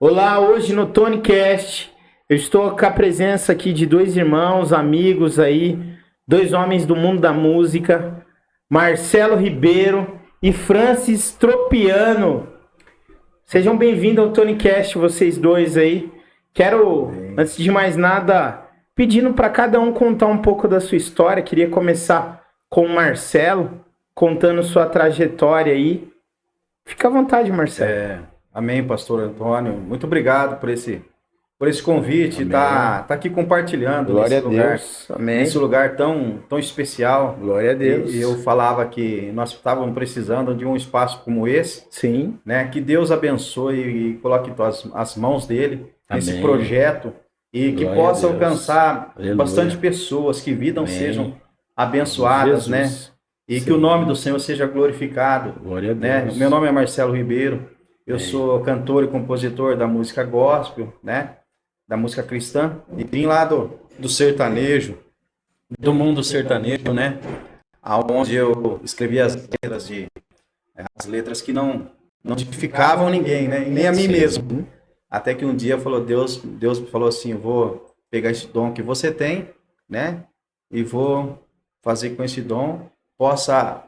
Olá, hoje no TonyCast eu estou com a presença aqui de dois irmãos, amigos aí, dois homens do mundo da música, Marcelo Ribeiro e Francis Tropiano. Sejam bem-vindos ao TonyCast, vocês dois aí. Quero, antes de mais nada, pedindo para cada um contar um pouco da sua história. Queria começar com o Marcelo, contando sua trajetória aí. Fica à vontade, Marcelo. Amém, pastor Antônio. Muito obrigado por esse convite, tá aqui compartilhando. Glória nesse a lugar, Deus. Amém. Nesse lugar tão especial. Glória a Deus. E eu falava que nós estávamos precisando de um espaço como esse. Sim. Né? Que Deus abençoe e coloque as mãos dele nesse Amém. projeto e que Glória possa a Deus. alcançar Aleluia. bastante pessoas, que vidas Amém. sejam abençoadas, né? Jesus. E Sim. que o nome do Senhor seja glorificado. Glória a Né? Deus. Meu nome é Marcelo Ribeiro. Eu Amém. sou cantor e compositor da música gospel, né? Da música cristã. E vim lá do sertanejo, do mundo sertanejo, né? Onde eu escrevi as letras que não edificavam ninguém, né? E nem a mim Sim. mesmo. Até que um dia Deus falou assim: eu vou pegar esse dom que você tem, né? E vou fazer com esse dom possa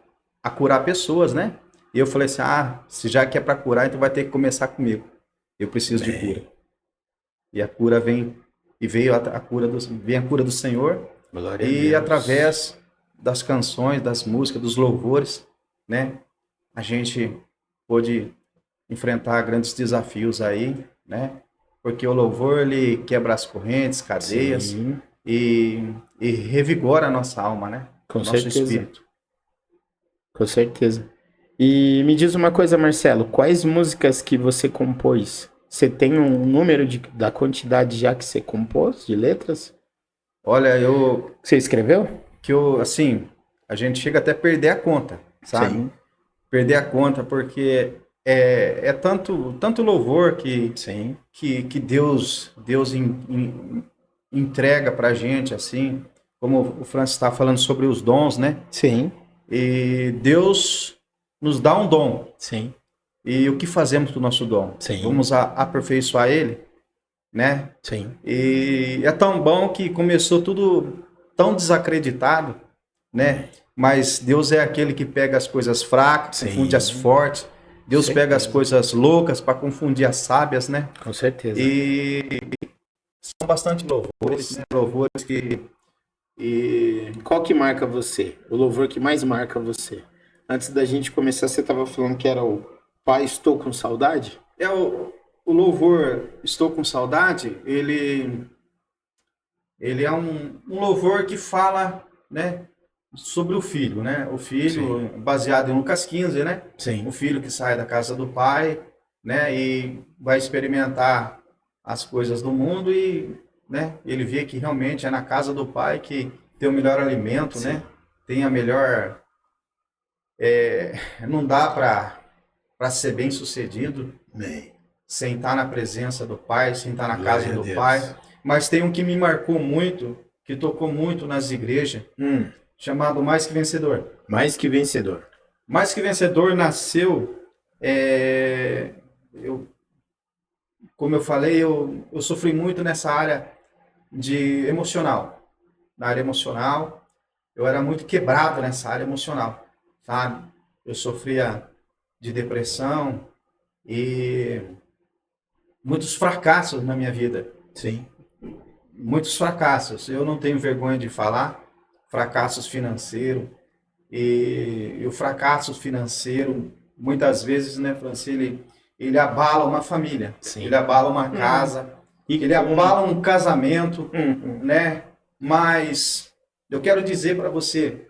curar pessoas, né? E eu falei assim: se já que é para curar, então vai ter que começar comigo. Eu preciso de cura. E a cura vem, e veio a cura do Senhor. Glória a E Deus. através das canções, das músicas, dos louvores, né? A gente pôde enfrentar grandes desafios aí, né? Porque o louvor, ele quebra as correntes, cadeias, Sim. e revigora a nossa alma, né? Com Nosso certeza. espírito. Com certeza. E me diz uma coisa, Marcelo, quais músicas que você compôs? Você tem um número da quantidade já que você compôs de letras? Olha, Você escreveu? assim, a gente chega até a perder a conta, sabe? Sim. Perder a conta, porque é tanto louvor Sim. que Deus entrega pra gente, assim, como o Francis está falando sobre os dons, né? Sim. E Deus nos dá um dom. Sim. E o que fazemos com o nosso dom? Sim. Vamos aperfeiçoar ele, né? Sim. E é tão bom que começou tudo tão desacreditado, né? Mas Deus é aquele que pega as coisas fracas, Sim. confunde as fortes. Deus Certeza. pega as coisas loucas para confundir as sábias, né? Com certeza. E são bastante louvores, né? Louvores que... Qual que marca você? O louvor que mais marca você? Antes da gente começar, você estava falando que era o Pai, Estou com Saudade? É o louvor Estou com Saudade, ele é um louvor que fala, né, sobre o filho, né? O filho, baseado em Lucas 15, né? Sim. O filho que sai da casa do pai, né, e vai experimentar as coisas do mundo e, né, ele vê que realmente é na casa do pai que tem o melhor alimento, Sim. né? Tem a melhor... não dá para ser bem sucedido sem estar na presença do pai, sem estar na casa do pai. Mas tem um que me marcou muito, que tocou muito nas igrejas, chamado Mais Que Vencedor. Mais que vencedor. Mais Que Vencedor nasceu, como eu falei, eu sofri muito nessa área emocional. Na área emocional, eu era muito quebrado nessa área emocional, sabe? Eu sofria de depressão e muitos fracassos na minha vida. Sim. Muitos fracassos. Eu não tenho vergonha de falar. Fracassos financeiros. E o fracasso financeiro, muitas vezes, né, Francis, ele abala uma família. Sim. Ele abala uma casa. Ele abala um casamento, né? Mas eu quero dizer para você,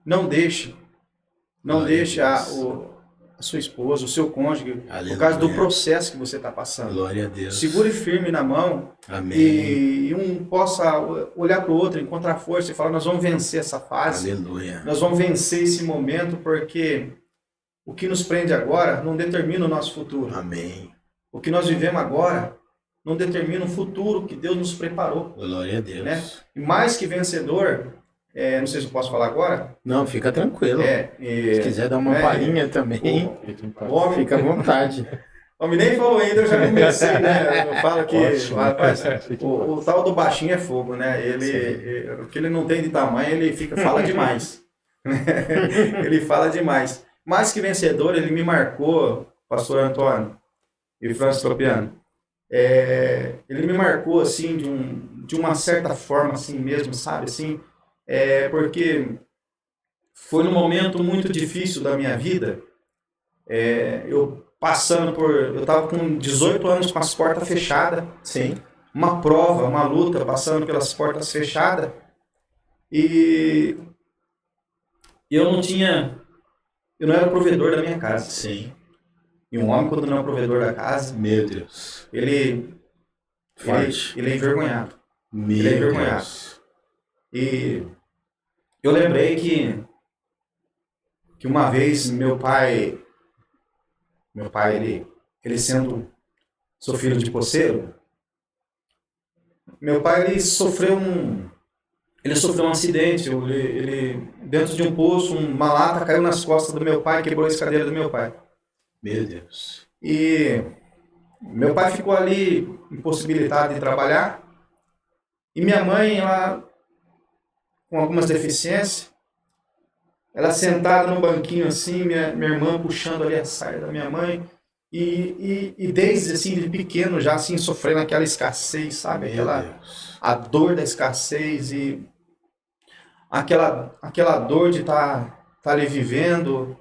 não deixe a sua esposa, o seu cônjuge, por causa do processo que você está passando. Glória a Deus. Segure firme na mão. Amém. E um possa olhar para o outro, encontrar força e falar: nós vamos vencer essa fase. Aleluia. Nós vamos vencer esse momento, porque o que nos prende agora não determina o nosso futuro. Amém. O que nós vivemos agora não determina o futuro que Deus nos preparou. Glória a Deus. Né? E mais que vencedor, não sei se eu posso falar agora. Não, fica tranquilo. Se quiser dar uma palhinha também, Homem, fica à vontade. O homem nem falou ainda, eu já comecei, né? Eu falo que Ótimo. rapaz, o tal do baixinho é fogo, né? O que ele não tem de tamanho, ele fala demais. Ele fala demais. Mais que vencedor, ele me marcou, pastor Antônio e Francis Tropiano. Ele me marcou assim de uma certa forma assim mesmo, sabe? Assim, porque foi num momento muito difícil da minha vida. Eu estava com 18 anos com as portas fechadas. Sim. Uma prova, uma luta, passando pelas portas fechadas. E eu não era o provedor da minha casa. Sim. E um homem, quando não é o provedor da casa, Meu Deus. ele é envergonhado. Ele é Meu envergonhado. Deus. E eu lembrei que uma vez meu pai, ele sendo, sou filho de poceiro, meu pai ele sofreu um acidente, ele dentro de um poço, uma lata caiu nas costas do meu pai, quebrou a escadeira do meu pai. Meu Deus. E meu pai ficou ali impossibilitado de trabalhar. E minha mãe, ela com algumas deficiências, ela sentada no banquinho assim, minha irmã puxando ali a saia da minha mãe. E desde assim, de pequeno já assim, sofrendo aquela escassez, sabe? A dor da escassez e aquela dor de estar ali vivendo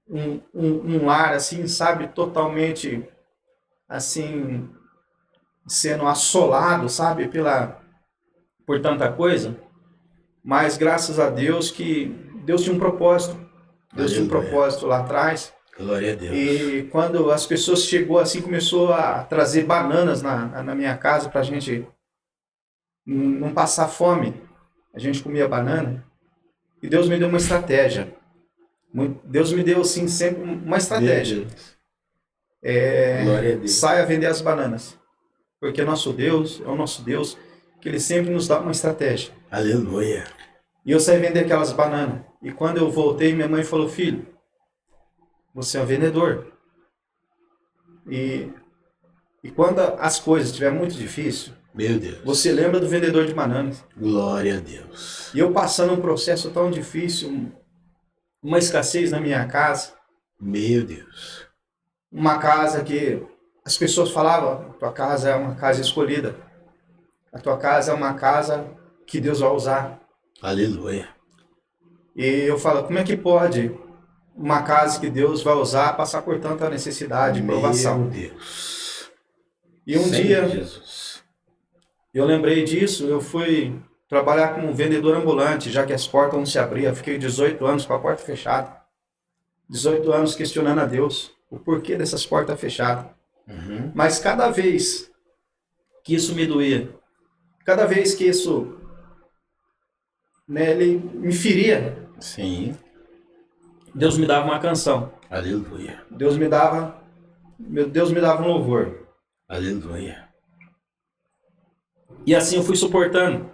um lar assim, sabe? Totalmente assim, sendo assolado, sabe? Por tanta coisa. Mas graças a Deus que Deus tinha um propósito. Deus tinha um propósito lá atrás. Glória a Deus. E quando as pessoas chegou assim, começou a trazer bananas na minha casa pra gente não passar fome. A gente comia banana. E Deus me deu uma estratégia. Deus me deu assim sempre uma estratégia. Glória a Deus. Saia vender as bananas. Porque nosso Deus é o nosso Deus que ele sempre nos dá uma estratégia. Aleluia. E eu saí vender aquelas bananas. E quando eu voltei, minha mãe falou: filho, você é um vendedor. E quando as coisas estiver muito difícil, Meu Deus. você lembra do vendedor de bananas. Glória a Deus. E eu passando um processo tão difícil, uma escassez na minha casa. Meu Deus. Uma casa que as pessoas falavam: tua casa é uma casa escolhida. A tua casa é uma casa que Deus vai usar. Aleluia. E eu falo: como é que pode uma casa que Deus vai usar passar por tanta necessidade, provação? Meu Deus. E um Senhor dia, Jesus. eu lembrei disso, eu fui trabalhar como vendedor ambulante, já que as portas não se abriam. Fiquei 18 anos com a porta fechada. 18 anos questionando a Deus o porquê dessas portas fechadas. Uhum. Mas cada vez que isso me doía, cada vez que isso, ele me feria, Sim. Deus me dava uma canção. Aleluia. Deus me dava um louvor. Aleluia. E assim eu fui suportando.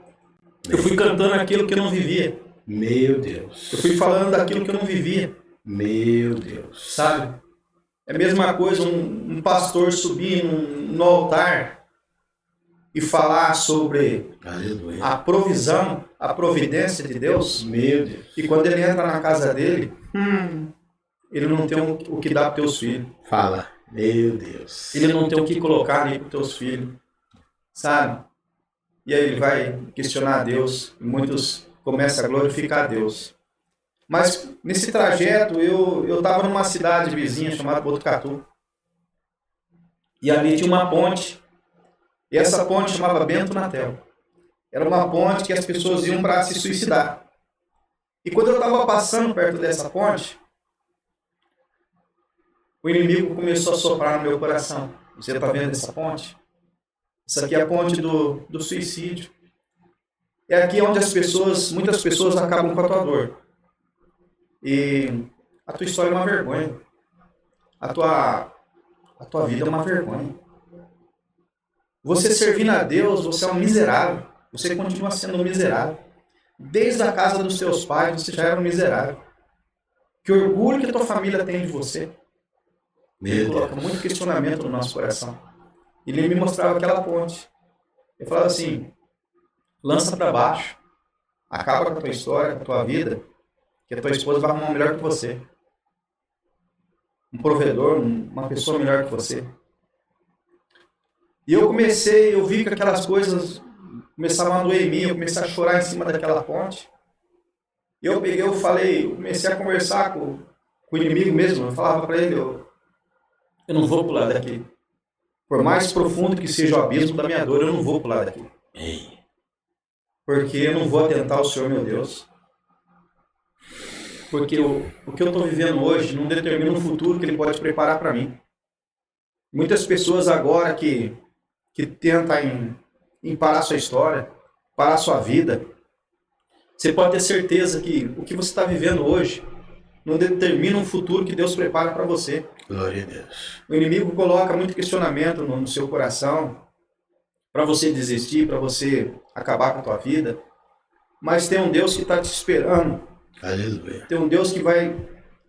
Eu fui cantando aquilo que eu não vivia. Meu Deus. Eu fui falando daquilo que eu não vivia. Meu Deus. Sabe? É a mesma coisa um pastor subir no altar e falar sobre Aleluia. a provisão, a providência de Deus. Meu Deus. E quando ele entra na casa dele, ele não tem o que dar para teus filhos. Fala. Meu Deus. Ele não tem o que colocar ali para teus filhos. Sabe? E aí ele vai questionar a Deus. E muitos começam a glorificar a Deus. Mas nesse trajeto eu estava numa cidade vizinha chamada Botucatu. E ali tinha uma ponte. E essa ponte chamava Bento Natel. Era uma ponte que as pessoas iam para se suicidar. E quando eu estava passando perto dessa ponte, o inimigo começou a soprar no meu coração. Você está vendo essa ponte? Isso aqui é a ponte do suicídio. É aqui onde muitas pessoas acabam com a tua dor. E a tua história é uma vergonha. A tua vida é uma vergonha. Você servindo a Deus, você é um miserável. Você continua sendo um miserável. Desde a casa dos teus pais, você já era um miserável. Que orgulho que a tua família tem de você. Ele coloca muito questionamento no nosso coração. Ele me mostrava aquela ponte. Ele falava assim, lança para baixo, acaba com a tua história, com a tua vida, que a tua esposa vai arrumar melhor que você. Um provedor, uma pessoa melhor que você. E eu vi que aquelas coisas começavam a doer em mim, eu comecei a chorar em cima daquela ponte. Eu comecei a conversar com o inimigo mesmo, eu falava para ele, eu não vou pular daqui. Por mais profundo que seja o abismo da minha dor, eu não vou pular daqui. Porque eu não vou atentar ao Senhor, meu Deus. Porque o que eu estou vivendo hoje não determina um futuro que Ele pode preparar para mim. Muitas pessoas agora que tentam em parar sua história, parar sua vida, você pode ter certeza que o que você está vivendo hoje não determina um futuro que Deus prepara para você. Glória a Deus. O inimigo coloca muito questionamento no seu coração para você desistir, para você acabar com a tua vida. Mas tem um Deus que está te esperando. Aleluia. Tem um Deus que vai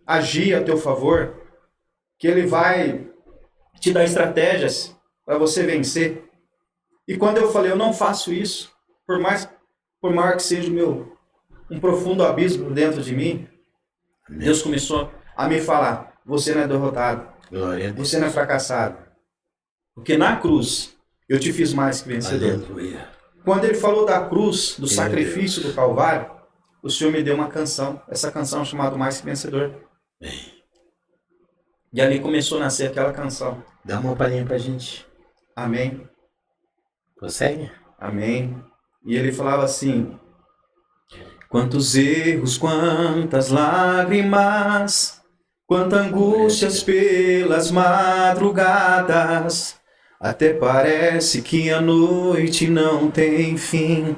agir a teu favor, que Ele vai te dar estratégias para você vencer. E quando eu falei, eu não faço isso, por maior que seja um profundo abismo dentro de mim, Amém. Deus começou a me falar, você não é derrotado, Glória a Deus. você não é fracassado, porque na cruz eu te fiz mais que vencedor. Aleluia. Quando Ele falou da cruz, do sacrifício do Calvário, o Senhor me deu uma canção, essa canção chamada Mais Que Vencedor. Amém. E ali começou a nascer aquela canção. Dá uma palhinha pra gente. Amém. Consegue? Amém. E ele falava assim, quantos erros, quantas lágrimas, quantas angústias pelas madrugadas, até parece que a noite não tem fim.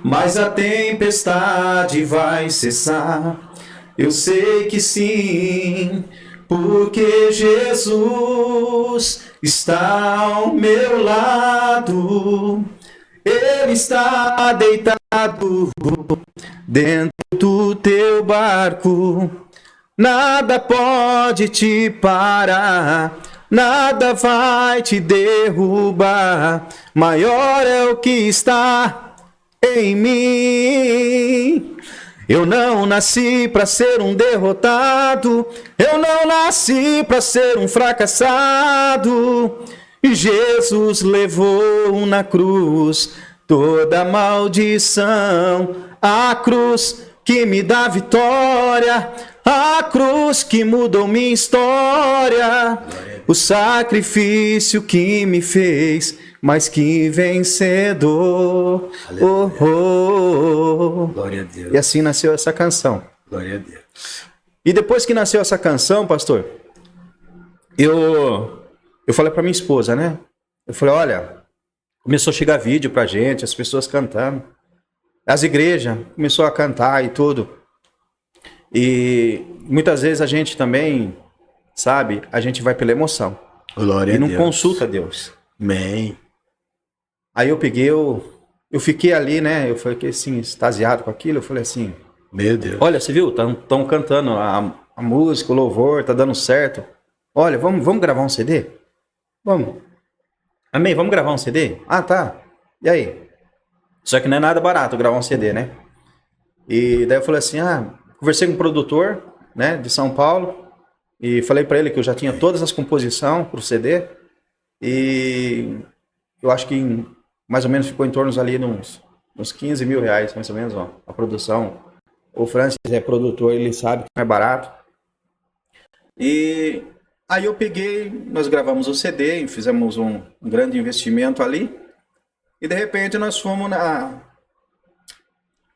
Mas a tempestade vai cessar, eu sei que sim, porque Jesus está ao meu lado, Ele está deitado dentro do teu barco, nada pode te parar, nada vai te derrubar, maior é o que está em mim. Eu não nasci para ser um derrotado, eu não nasci para ser um fracassado. Jesus levou na cruz toda a maldição, a cruz que me dá vitória, a cruz que mudou minha história, o sacrifício que me fez mais que vencedor. Oh, oh. Glória a Deus. E assim nasceu essa canção. Glória a Deus. E depois que nasceu essa canção, pastor, eu falei para minha esposa, né? Eu falei, olha, começou a chegar vídeo pra gente, as pessoas cantando. As igrejas começou a cantar e tudo. E muitas vezes a gente também, sabe, a gente vai pela emoção. Glória e a não Deus. consulta Deus. Amém. Aí eu peguei, eu fiquei ali, né? Eu fiquei assim, extasiado com aquilo. Eu falei assim, Meu Deus. olha, você viu? Estão cantando a música, o louvor, tá dando certo. Olha, vamos gravar um CD? Vamos. Amém, vamos gravar um CD? Ah, tá. E aí? Só que não é nada barato gravar um CD, né? E daí eu falei assim, conversei com um produtor, né, de São Paulo, e falei pra ele que eu já tinha todas as composições pro CD, e eu acho que mais ou menos ficou em torno ali uns 15 mil reais, mais ou menos, ó, a produção. O Francis é produtor, ele sabe que não é barato. E aí eu peguei, nós gravamos o CD, e fizemos um grande investimento ali, e de repente nós fomos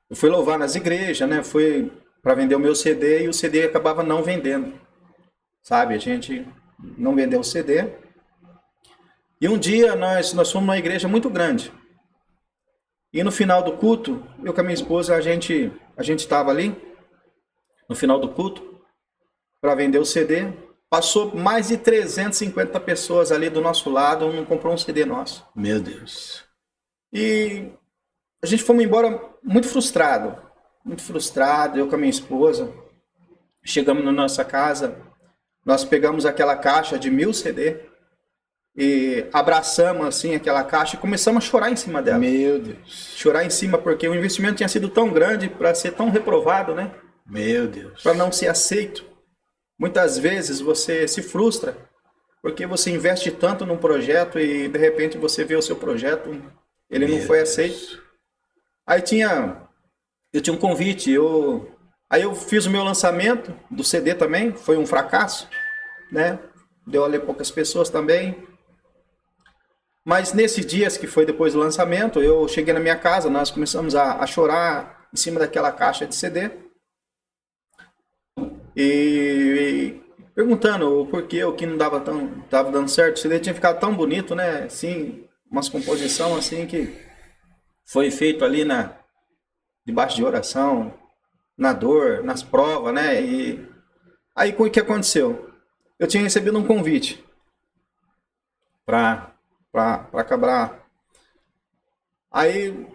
eu fui louvar nas igrejas, né? Fui para vender o meu CD e o CD acabava não vendendo, sabe? A gente não vendeu o CD. E um dia nós fomos numa igreja muito grande. E no final do culto, eu com a minha esposa, a gente estava ali, no final do culto, para vender o CD. Passou mais de 350 pessoas ali do nosso lado, não comprou um CD nosso. Meu Deus. E a gente fomos embora muito frustrado, eu com a minha esposa. Chegamos na nossa casa, nós pegamos aquela caixa de 1000 CD e abraçamos assim aquela caixa e começamos a chorar em cima dela. Meu Deus. Chorar em cima porque o investimento tinha sido tão grande para ser tão reprovado, né? Meu Deus. Para não ser aceito. Muitas vezes você se frustra porque você investe tanto num projeto e de repente você vê o seu projeto, ele não foi aceito. Aí eu tinha um convite, aí eu fiz o meu lançamento do CD também, foi um fracasso, né? Deu a ler poucas pessoas também. Mas nesses dias que foi depois do lançamento, eu cheguei na minha casa, nós começamos a chorar em cima daquela caixa de CD. E perguntando o porquê, o que não dava dando certo. O CD tinha ficado tão bonito, né? Assim, umas composição assim que foi feito ali debaixo de oração, na dor, nas provas, né? E aí o que aconteceu? Eu tinha recebido um convite para acabar. Aí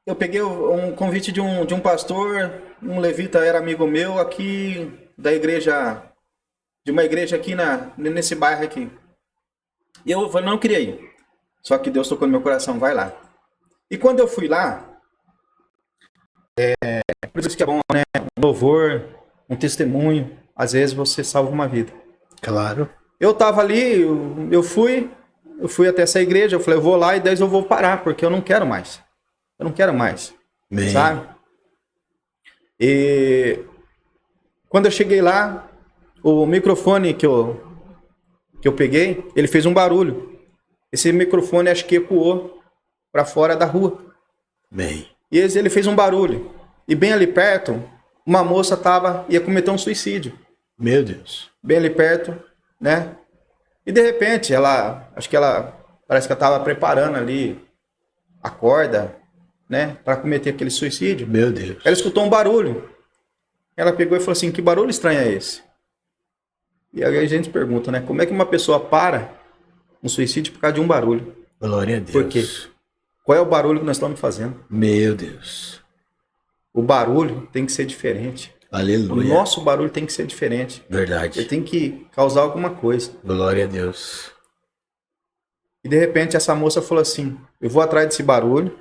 eu peguei um convite de um pastor, um levita era amigo meu aqui da igreja, de uma igreja aqui nesse bairro aqui. E eu falei, não, eu queria ir. Só que Deus tocou no meu coração, vai lá. E quando eu fui lá, por isso que é bom, né? Um louvor, um testemunho, às vezes você salva uma vida. Claro. Eu tava ali, eu fui até essa igreja, eu falei, eu vou lá e daí eu vou parar, porque eu não quero mais. Eu não quero mais. Bem. Sabe? E quando eu cheguei lá, o microfone que eu peguei, ele fez um barulho. Esse microfone acho que ecoou para fora da rua. Bem. E ele fez um barulho. E bem ali perto, uma moça ia cometer um suicídio. Meu Deus. Bem ali perto, né? E de repente, parece que ela estava preparando ali a corda, né? Para cometer aquele suicídio. Meu Deus. Ela escutou um barulho. Ela pegou e falou assim, que barulho estranho é esse? E aí a gente pergunta, né? Como é que uma pessoa para um suicídio por causa de um barulho? Glória a Deus. Por quê? Qual é o barulho que nós estamos fazendo? Meu Deus. O barulho tem que ser diferente. Aleluia. O nosso barulho tem que ser diferente. Verdade. Ele tem que causar alguma coisa. Glória a Deus. E de repente essa moça falou assim, eu vou atrás desse barulho,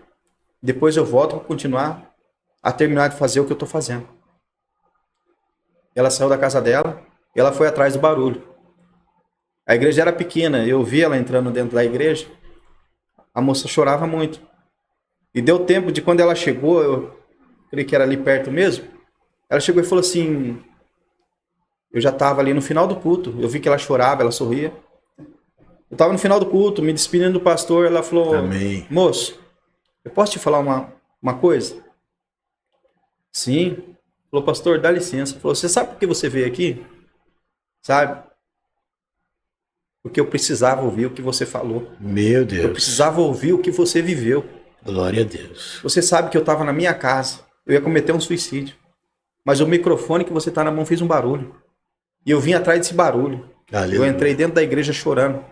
depois eu volto para continuar a terminar de fazer o que eu estou fazendo. Ela saiu da casa dela e ela foi atrás do barulho. A igreja era pequena, eu vi ela entrando dentro da igreja, a moça chorava muito. E deu tempo de quando ela chegou, eu creio que era ali perto mesmo, ela chegou e falou assim, eu já estava ali no final do culto, eu vi que ela chorava, ela sorria. Eu estava no final do culto, me despedindo do pastor, ela falou, Amém. Moço, eu posso te falar uma coisa? Sim. Falou, pastor, dá licença. Falou, você sabe por que você veio aqui? Sabe? Porque eu precisava ouvir o que você falou. Meu Deus. Eu precisava ouvir o que você viveu. Glória a Deus. Você sabe que eu estava na minha casa, eu ia cometer um suicídio. Mas o microfone que você está na mão fez um barulho. E eu vim atrás desse barulho. Aleluia. Eu entrei dentro da igreja chorando.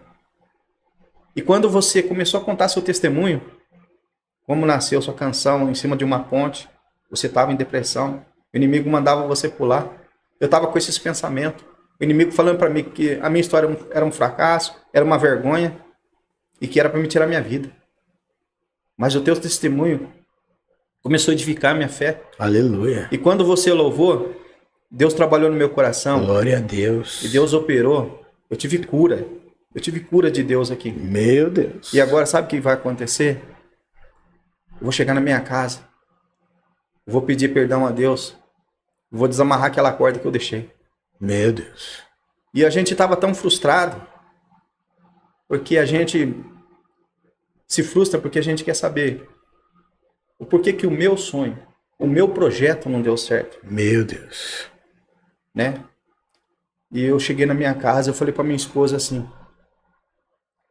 E quando você começou a contar seu testemunho, como nasceu sua canção em cima de uma ponte, você estava em depressão, o inimigo mandava você pular. Eu estava com esses pensamentos. O inimigo falando para mim que a minha história era um fracasso, era uma vergonha e que era para me tirar minha vida. Mas o teu testemunho começou a edificar a minha fé. Aleluia. E quando você louvou, Deus trabalhou no meu coração. Glória a Deus. E Deus operou. Eu tive cura. Eu tive cura de Deus aqui. Meu Deus. E agora sabe o que vai acontecer? Eu vou chegar na minha casa. Eu vou pedir perdão a Deus. Eu vou desamarrar aquela corda que eu deixei. Meu Deus. E a gente estava tão frustrado. Porque a gente se frustra porque a gente quer saber o porquê que o meu sonho, o meu projeto não deu certo. Meu Deus. Né? E eu cheguei na minha casa, eu falei para minha esposa assim,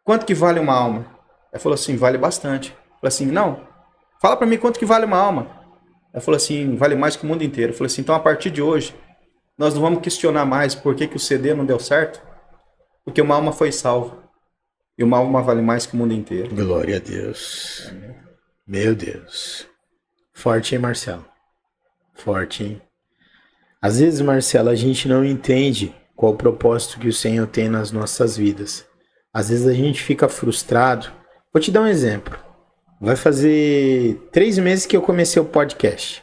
quanto que vale uma alma? Ela falou assim, vale bastante. Eu falei assim, não, fala para mim quanto que vale uma alma. Ela falou assim, vale mais que o mundo inteiro. Eu falei assim, então a partir de hoje, nós não vamos questionar mais por que o CD não deu certo, porque uma alma foi salva. E uma alma vale mais que o mundo inteiro. Glória a Deus. Amém. Meu Deus. Forte, hein, Marcelo? Forte, hein? Às vezes, Marcelo, a gente não entende qual o propósito que o Senhor tem nas nossas vidas. Às vezes a gente fica frustrado. Vou te dar um exemplo. Vai fazer 3 meses que eu comecei o podcast.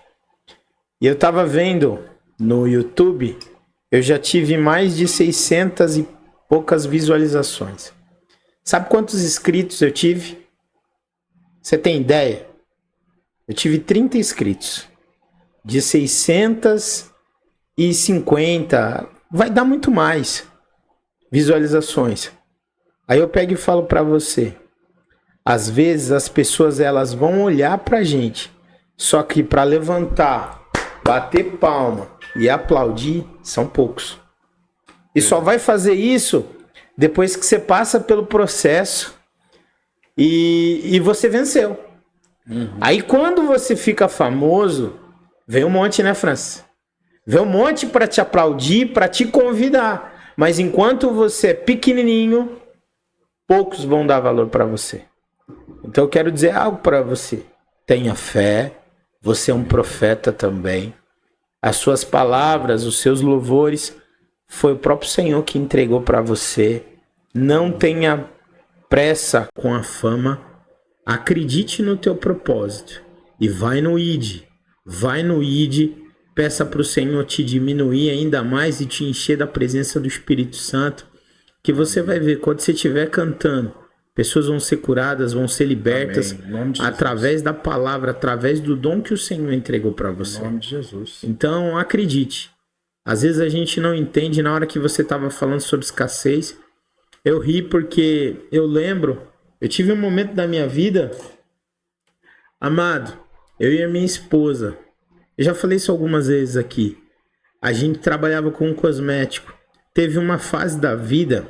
E eu tava vendo no YouTube, eu já tive mais de 600 e poucas visualizações. Sabe quantos inscritos eu tive? Você tem ideia? Eu tive 30 inscritos. De 650, vai dar muito mais visualizações. Aí eu pego e falo pra você. Às vezes as pessoas elas vão olhar pra gente, só que pra levantar, bater palma e aplaudir são poucos. E só vai fazer isso depois que você passa pelo processo e você venceu. Aí quando você fica famoso, vem um monte, né, Francis? Vem um monte pra te aplaudir, pra te convidar. Mas enquanto você é pequenininho, poucos vão dar valor pra você. Então eu quero dizer algo para você. Tenha fé, você é um profeta também. As suas palavras, os seus louvores, foi o próprio Senhor que entregou para você. Não tenha pressa com a fama. Acredite no teu propósito. E vai no ID. Vai no ID. Peça para o Senhor te diminuir ainda mais e te encher da presença do Espírito Santo. Que você vai ver, quando você estiver cantando, pessoas vão ser curadas, vão ser libertas através da palavra, através do dom que o Senhor entregou para você. Em nome de Jesus. Então, acredite. Às vezes a gente não entende. Na hora que você estava falando sobre escassez, eu ri porque eu lembro, eu tive um momento da minha vida, amado, eu e a minha esposa, eu já falei isso algumas vezes aqui, a gente trabalhava com um cosmético. Teve uma fase da vida,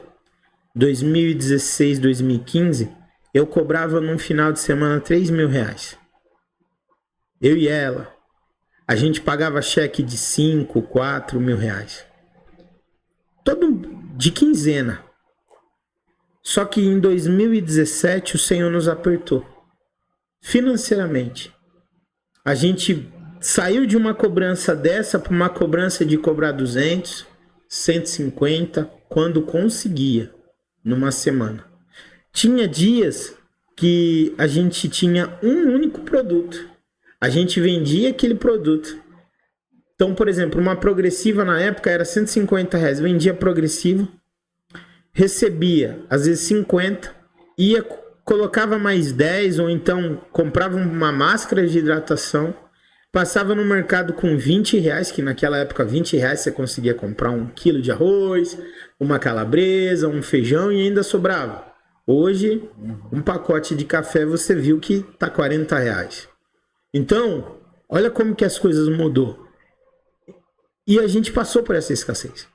2016, 2015, eu cobrava num final de semana 3 mil reais. Eu e ela. A gente pagava cheque de 5, 4 mil reais. Todo de quinzena. Só que em 2017 o Senhor nos apertou. Financeiramente. A gente saiu de uma cobrança dessa para uma cobrança de cobrar 200, 150, quando conseguia. Numa semana. Tinha dias que a gente tinha um único produto. A gente vendia aquele produto. Então, por exemplo, uma progressiva na época era 150 reais. Vendia progressiva, recebia às vezes 50, ia, colocava mais 10, ou então comprava uma máscara de hidratação, passava no mercado com 20 reais, que naquela época 20 reais você conseguia comprar 1 quilo de arroz, uma calabresa, um feijão e ainda sobrava. Hoje, um pacote de café você viu que tá 40 reais. Então, olha como que as coisas mudou. E a gente passou por essa escassez.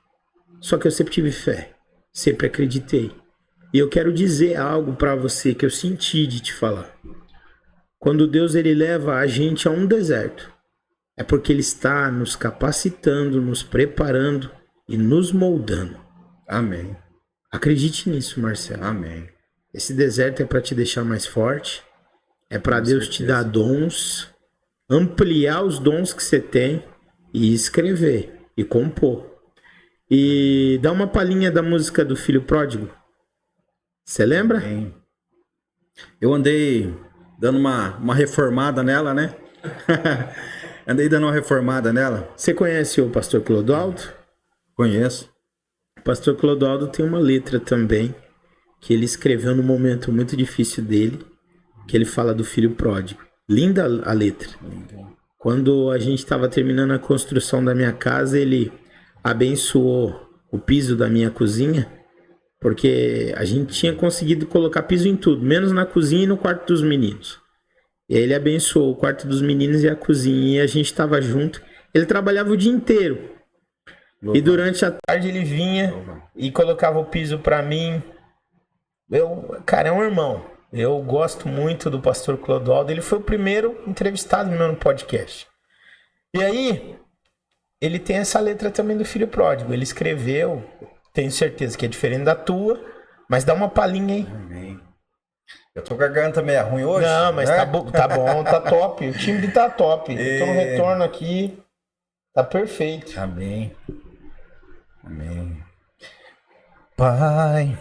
Só que eu sempre tive fé, sempre acreditei. E eu quero dizer algo para você que eu senti de te falar. Quando Deus ele leva a gente a um deserto, é porque Ele está nos capacitando, nos preparando e nos moldando. Amém. Acredite nisso, Marcelo. Amém. Esse deserto é para te deixar mais forte, é para Deus te dar dons, ampliar os dons que você tem e escrever e compor. E dá uma palhinha da música do Filho Pródigo. Você lembra? Amém. Eu andei dando uma reformada nela, né? Andei dando uma reformada nela. Você conhece o pastor Clodoaldo? Conheço. O pastor Clodoaldo tem uma letra também, que ele escreveu num momento muito difícil dele, que ele fala do filho pródigo. Linda a letra. Quando a gente estava terminando a construção da minha casa, ele abençoou o piso da minha cozinha, porque a gente tinha conseguido colocar piso em tudo, menos na cozinha e no quarto dos meninos. E aí ele abençoou o quarto dos meninos e a cozinha, e a gente estava junto. Ele trabalhava o dia inteiro. E durante a tarde ele vinha e colocava o piso para mim. Cara, é um irmão. Eu gosto muito do pastor Clodoaldo. Ele foi o primeiro entrevistado meu no podcast. E aí, ele tem essa letra também do Filho Pródigo. Ele escreveu, tenho certeza que é diferente da tua, mas dá uma palhinha aí. Amém. Eu tô com a garganta meio ruim hoje. Não, mas né? tá bom, tá top. O timbre tá top. Eu tô no retorno aqui. Tá perfeito. Amém. Amém. Pai,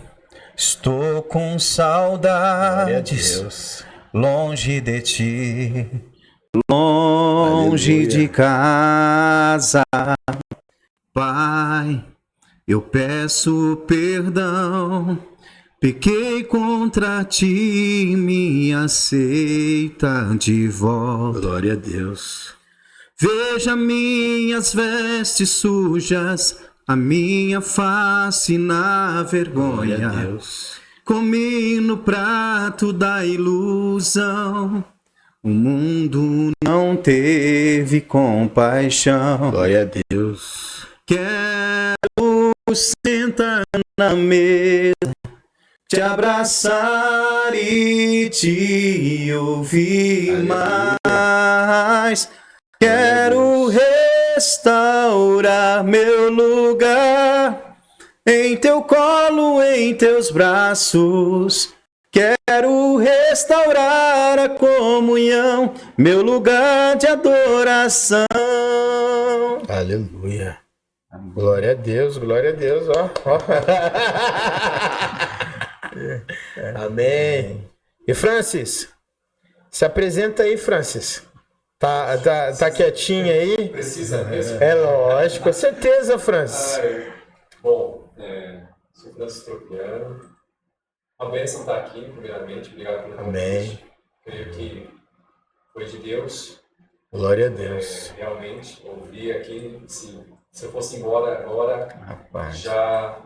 estou com Glória a saudades, Deus. longe de ti, longe Aleluia. de casa. Pai, eu peço perdão, pequei contra ti, me aceita de volta. Glória a Deus. Veja minhas vestes sujas, a minha face na vergonha. Glória a Deus. Comi no prato da ilusão, o mundo não teve compaixão. Glória a Deus. Quero sentar na mesa, te abraçar e te ouvir Aleluia. mais. Quero restaurar meu lugar em teu colo, em teus braços. Quero restaurar a comunhão, meu lugar de adoração. Aleluia. Glória a Deus, glória a Deus, ó. Ó. Amém. E Francis, se apresenta aí, Francis. Tá quietinho aí? Precisa mesmo? É lógico, com certeza, Francis. Bom, sou Francis Tropiano. Uma bênção estar aqui, primeiramente. Obrigado pelo convite. Amém. Creio que foi de Deus. Glória a Deus. Realmente, ouvi aqui. Se eu fosse embora agora, Rapaz. já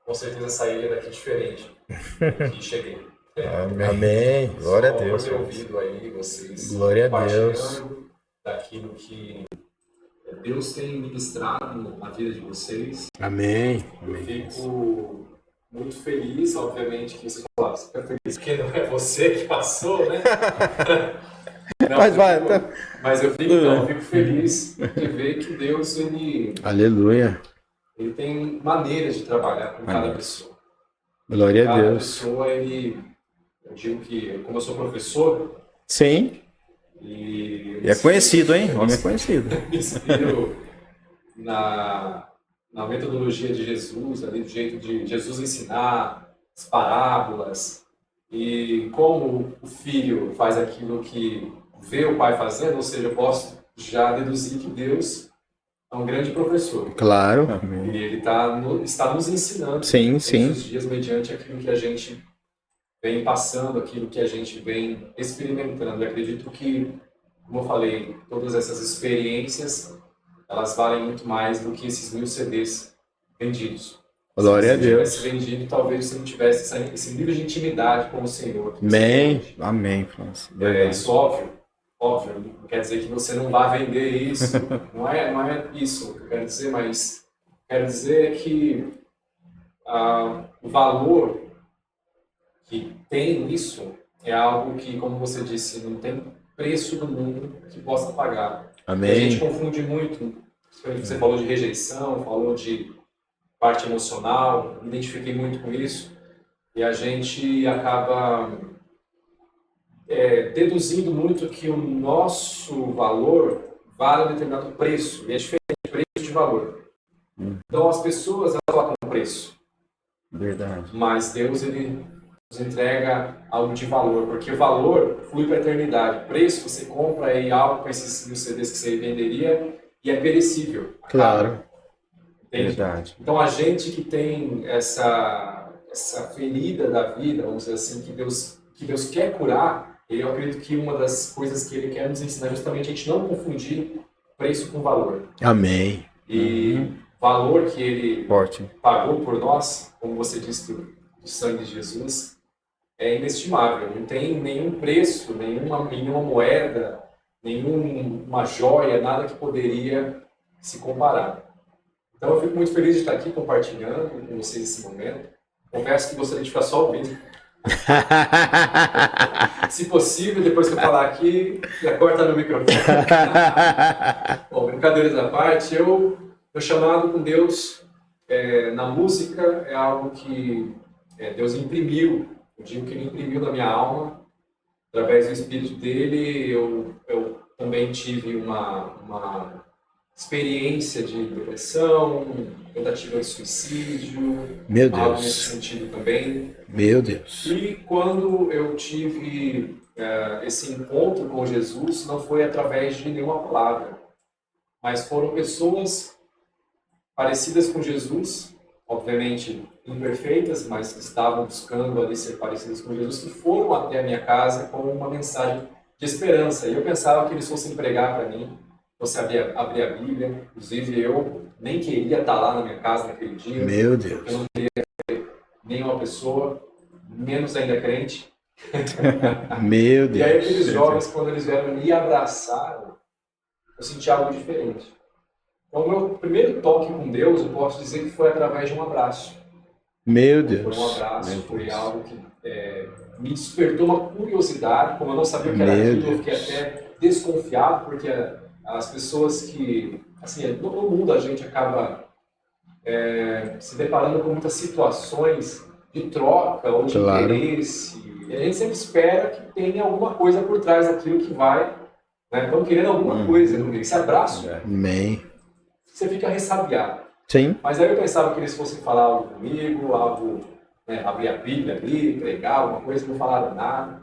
com certeza sairia daqui diferente do que cheguei. Amém. Glória a Só Deus. por ter ouvido aí vocês Glória a Deus. compartilhando daquilo que Deus tem ministrado na vida de vocês. Amém. Eu fico muito feliz, obviamente, que você fala, você fica feliz porque não é você que passou, né? Não, Mas vai, mas eu fico feliz de ver que Deus ele Aleluia. tem maneiras de trabalhar com cada pessoa. Glória a Cada Deus. pessoa, eu digo que, como eu sou professor, Sim, e e é conhecido, hein? O homem é conhecido. me inspiro na metodologia de Jesus, ali do jeito de Jesus ensinar, as parábolas, e como o filho faz aquilo que vê o pai fazendo, ou seja, eu posso já deduzir que Deus é um grande professor. Claro. E ele está nos ensinando Sim, todos sim. os dias mediante aquilo que a gente vem passando, aquilo que a gente vem experimentando. Eu acredito que, como eu falei, todas essas experiências, elas valem muito mais do que esses 1000 CDs vendidos. Glória a Se Deus. tivesse vendido, talvez você não tivesse esse nível de intimidade com o Senhor. Amém. Amém, Francis. Isso, óbvio, não quer dizer que você não vá vender isso, não é isso que eu quero dizer, mas quero dizer que o valor que tem nisso é algo que, como você disse, não tem preço do mundo que possa pagar. A gente Amém. confunde muito, você falou de rejeição, falou de parte emocional, me identifiquei muito com isso, e a gente acaba deduzindo muito que o nosso valor vale um determinado preço, e é diferente de preço de valor. Então as pessoas elas colocam preço, Verdade. mas Deus ele nos entrega algo de valor, porque o valor flui para a eternidade. Preço você compra aí algo com esses 1000 CDs que você venderia e é perecível. Claro. Entende? Verdade. Então a gente que tem essa ferida da vida, vamos dizer assim, que Deus quer curar, eu acredito que uma das coisas que Ele quer nos ensinar é justamente a gente não confundir preço com valor. Amém. E valor que Ele Forte. pagou por nós, como você disse do sangue de Jesus, é inestimável. Não tem nenhum preço, nenhuma moeda, nenhuma joia, nada que poderia se comparar. Então eu fico muito feliz de estar aqui compartilhando com vocês esse momento. Confesso que gostaria de ficar só ouvindo. Se possível, depois que eu falar aqui, já corta no microfone. Bom, brincadeiras à parte, meu chamado com Deus na música é algo que Deus imprimiu. Eu digo que Ele imprimiu na minha alma. Através do Espírito dele, eu também tive uma experiência de depressão, tentativa de suicídio, Meu algo nesse Deus. sentido também. Meu Deus. E quando eu tive esse encontro com Jesus, não foi através de nenhuma palavra, mas foram pessoas parecidas com Jesus, obviamente imperfeitas, mas que estavam buscando ali ser parecidas com Jesus, que foram até a minha casa com uma mensagem de esperança. E eu pensava que eles fossem pregar para mim, fosse abrir a Bíblia. Inclusive, eu nem queria estar lá na minha casa naquele dia. Meu Deus. Porque eu não queria nenhuma pessoa, menos ainda crente. Meu Deus. E aí aqueles jovens, quando eles vieram me abraçaram, eu senti algo diferente. Então, o meu primeiro toque com Deus, eu posso dizer que foi através de um abraço. Meu Deus. Foi um abraço, Meu foi Deus. algo que me despertou uma curiosidade. Como eu não sabia o que era Meu aquilo, eu fiquei Deus. até desconfiado, porque as pessoas que, assim, no mundo a gente acaba se deparando com muitas situações de troca ou de Claro. interesse. E a gente sempre espera que tenha alguma coisa por trás daquilo que vai. Né? Estão querendo alguma coisa comigo. Esse abraço, Amém. você fica ressabiado. Sim. Mas aí eu pensava que eles fossem falar algo comigo, algo, né, abrir a Bíblia ali, pregar, alguma coisa, não falaram nada.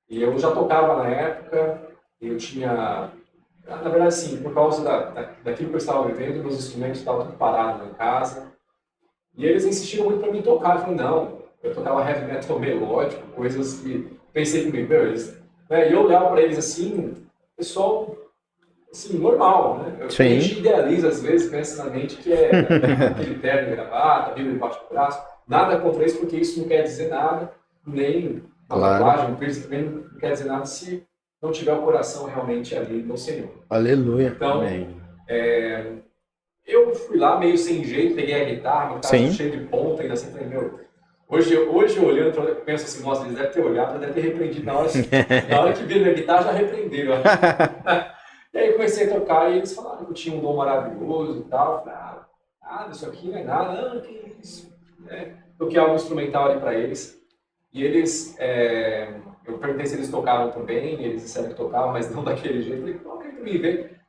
E eu já tocava na época, eu tinha... Na verdade, assim, por causa daquilo que eu estava vivendo, meus instrumentos estavam tudo parados em casa. E eles insistiram muito para mim tocar. Eu falei, não, eu tocava heavy metal melódico, coisas que pensei comigo, meu, eles... Né, e eu olhava para eles assim, pessoal... Assim, normal, né? A Sim. gente idealiza, às vezes, pensa na mente que é aquele terno e gravata, a Bíblia debaixo do braço. Nada contra isso, porque isso não quer dizer nada, nem uma Claro. tatuagem, um piercing também não quer dizer nada se não tiver o coração realmente ali no Senhor. Aleluia. Então, Amém. eu fui lá meio sem jeito, peguei a guitarra Sim. cheio de ponta, ainda assim, falei, meu... Hoje eu olhando, eu penso assim, nossa, eles devem ter olhado, devem ter repreendido na hora que viram a guitarra, já apreenderam. E aí eu comecei a tocar e eles falaram que eu tinha um dom maravilhoso e tal. Eu falei, nada, isso aqui não é nada, não, que isso. Toquei algo instrumental ali para eles. E eles, eu perguntei se eles tocavam também, e eles disseram que tocavam, mas não daquele jeito. Eu falei, toca aí pra mim ver.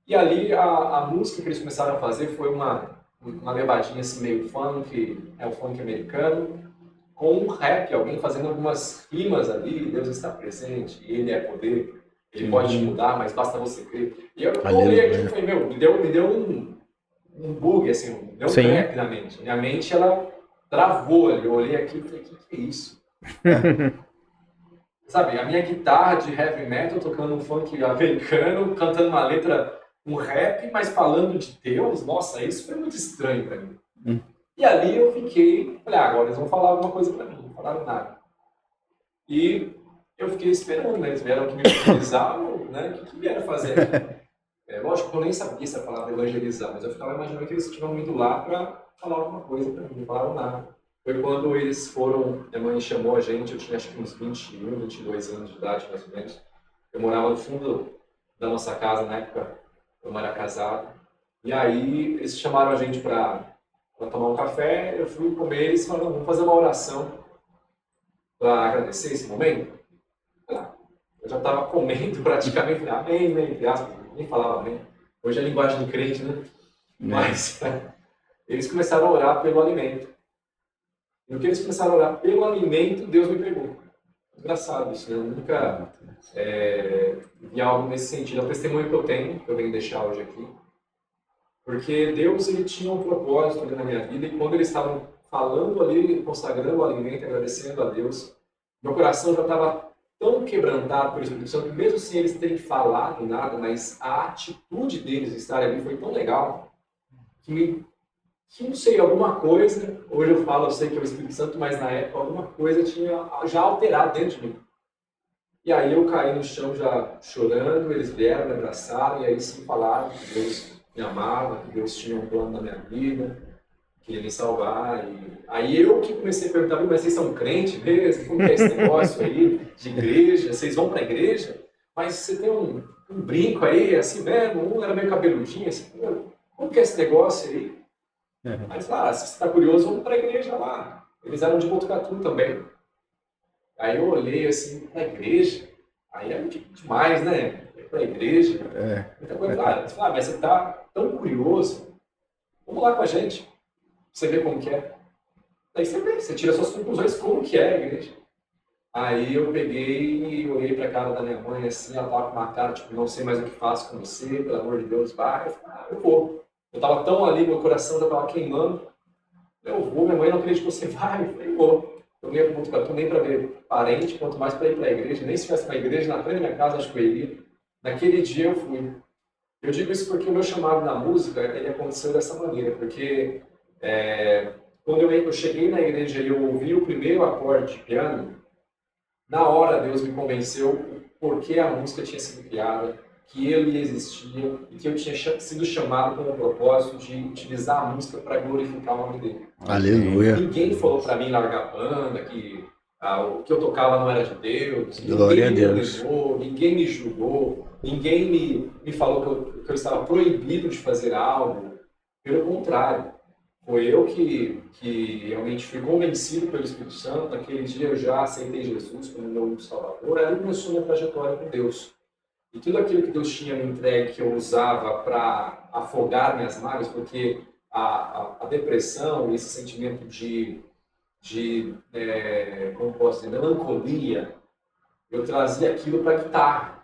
E ali a música que eles começaram a fazer foi uma levadinha assim meio funk, o funk americano, com um rap, alguém fazendo algumas rimas ali, Deus está presente, Ele é poder. Ele pode te mudar, mas basta você crer. E eu olhei aqui e falei, meu, me deu um bug, assim, me deu um crepe na mente. Minha mente, ela travou ali. Eu olhei aqui e falei, o que é isso? Sabe, a minha guitarra de heavy metal tocando um funk americano, cantando uma letra, um rap, mas falando de Deus, nossa, isso foi muito estranho pra mim. E ali eu falei, agora eles vão falar alguma coisa pra mim. Não falaram nada. E eu fiquei esperando, né? Eles vieram aqui me evangelizar, né? O que vieram fazer aqui? Lógico que eu nem sabia essa palavra evangelizar, mas eu ficava imaginando que eles tinham ido lá para falar alguma coisa para mim, não falaram nada. Foi quando eles foram, minha mãe chamou a gente, eu tinha acho que uns 21, 22 anos de idade, mais ou menos. Eu morava no fundo da nossa casa, na época eu não era casado. E aí eles chamaram a gente para tomar um café, eu fui comer e eles falaram, vamos fazer uma oração para agradecer esse momento. Eu já estava comendo praticamente, amém, né, entre aspas, nem falava amém. Hoje é a linguagem do crente, né? Mas eles começaram a orar pelo alimento. E no que eles começaram a orar pelo alimento, Deus me pegou. Engraçado isso, né? Eu nunca vi algo nesse sentido. É o testemunho que eu tenho, que eu venho deixar hoje aqui. Porque Deus, ele tinha um propósito ali na minha vida, e quando eles estavam falando ali, consagrando o alimento, agradecendo a Deus, meu coração já estava tão quebrantado pelo Espírito Santo, que mesmo sem eles terem falado nada, mas a atitude deles de estar ali foi tão legal, que não sei, alguma coisa, hoje eu falo, eu sei que é o Espírito Santo, mas na época alguma coisa tinha já alterado dentro de mim. E aí eu caí no chão já chorando, eles vieram, me abraçaram, e aí sim falaram que Deus me amava, que Deus tinha um plano na minha vida, que ia me salvar. E aí eu que comecei a perguntar, mas vocês são crentes mesmo? Como que é esse negócio aí de igreja? Vocês vão para a igreja? Mas você tem um brinco aí, assim mesmo? Um era meio cabeludinho, assim, como que é esse negócio aí? Aí eles falaram, se você está curioso, vamos para a igreja lá. Eles eram de Botucatu também. Aí eu olhei assim, na igreja, aí é demais, né? para a igreja. É. Muita coisa. Mas você está tão curioso, vamos lá com a gente, pra você ver como que é. Daí você tira suas conclusões, como que é a igreja. Aí eu peguei e olhei pra cara da minha mãe, assim, ela tava com uma cara, tipo, não sei mais o que faço com você, pelo amor de Deus, vai. Eu falei, eu vou. Eu tava tão ali, meu coração já tava queimando. Eu vou, minha mãe não acredita que você vai. Eu falei, vou. Eu nem tô nem pra ver parente, quanto mais pra ir pra igreja. Nem se tivesse uma igreja na frente da minha casa, acho que eu iria. Naquele dia eu fui. Eu digo isso porque o meu chamado na música, ele aconteceu dessa maneira, porque quando eu cheguei na igreja e eu ouvi o primeiro acorde de piano, na hora Deus me convenceu o porquê a música tinha sido criada, que ele existia e que eu tinha sido chamado com o propósito de utilizar a música para glorificar o nome dele. Aleluia. Ninguém falou para mim largar a banda, que o que eu tocava não era de Deus, Glória ninguém a me Deus. condenou, ninguém me julgou, ninguém me falou que eu estava proibido de fazer algo. Pelo contrário, foi eu que realmente fui convencido pelo Espírito Santo. Naquele dia eu já aceitei Jesus como meu único Salvador. Ali começou minha trajetória com Deus. E tudo aquilo que Deus tinha me entregue, que eu usava para afogar minhas mágoas, porque a depressão, esse sentimento como posso dizer, melancolia, eu trazia aquilo para a guitarra.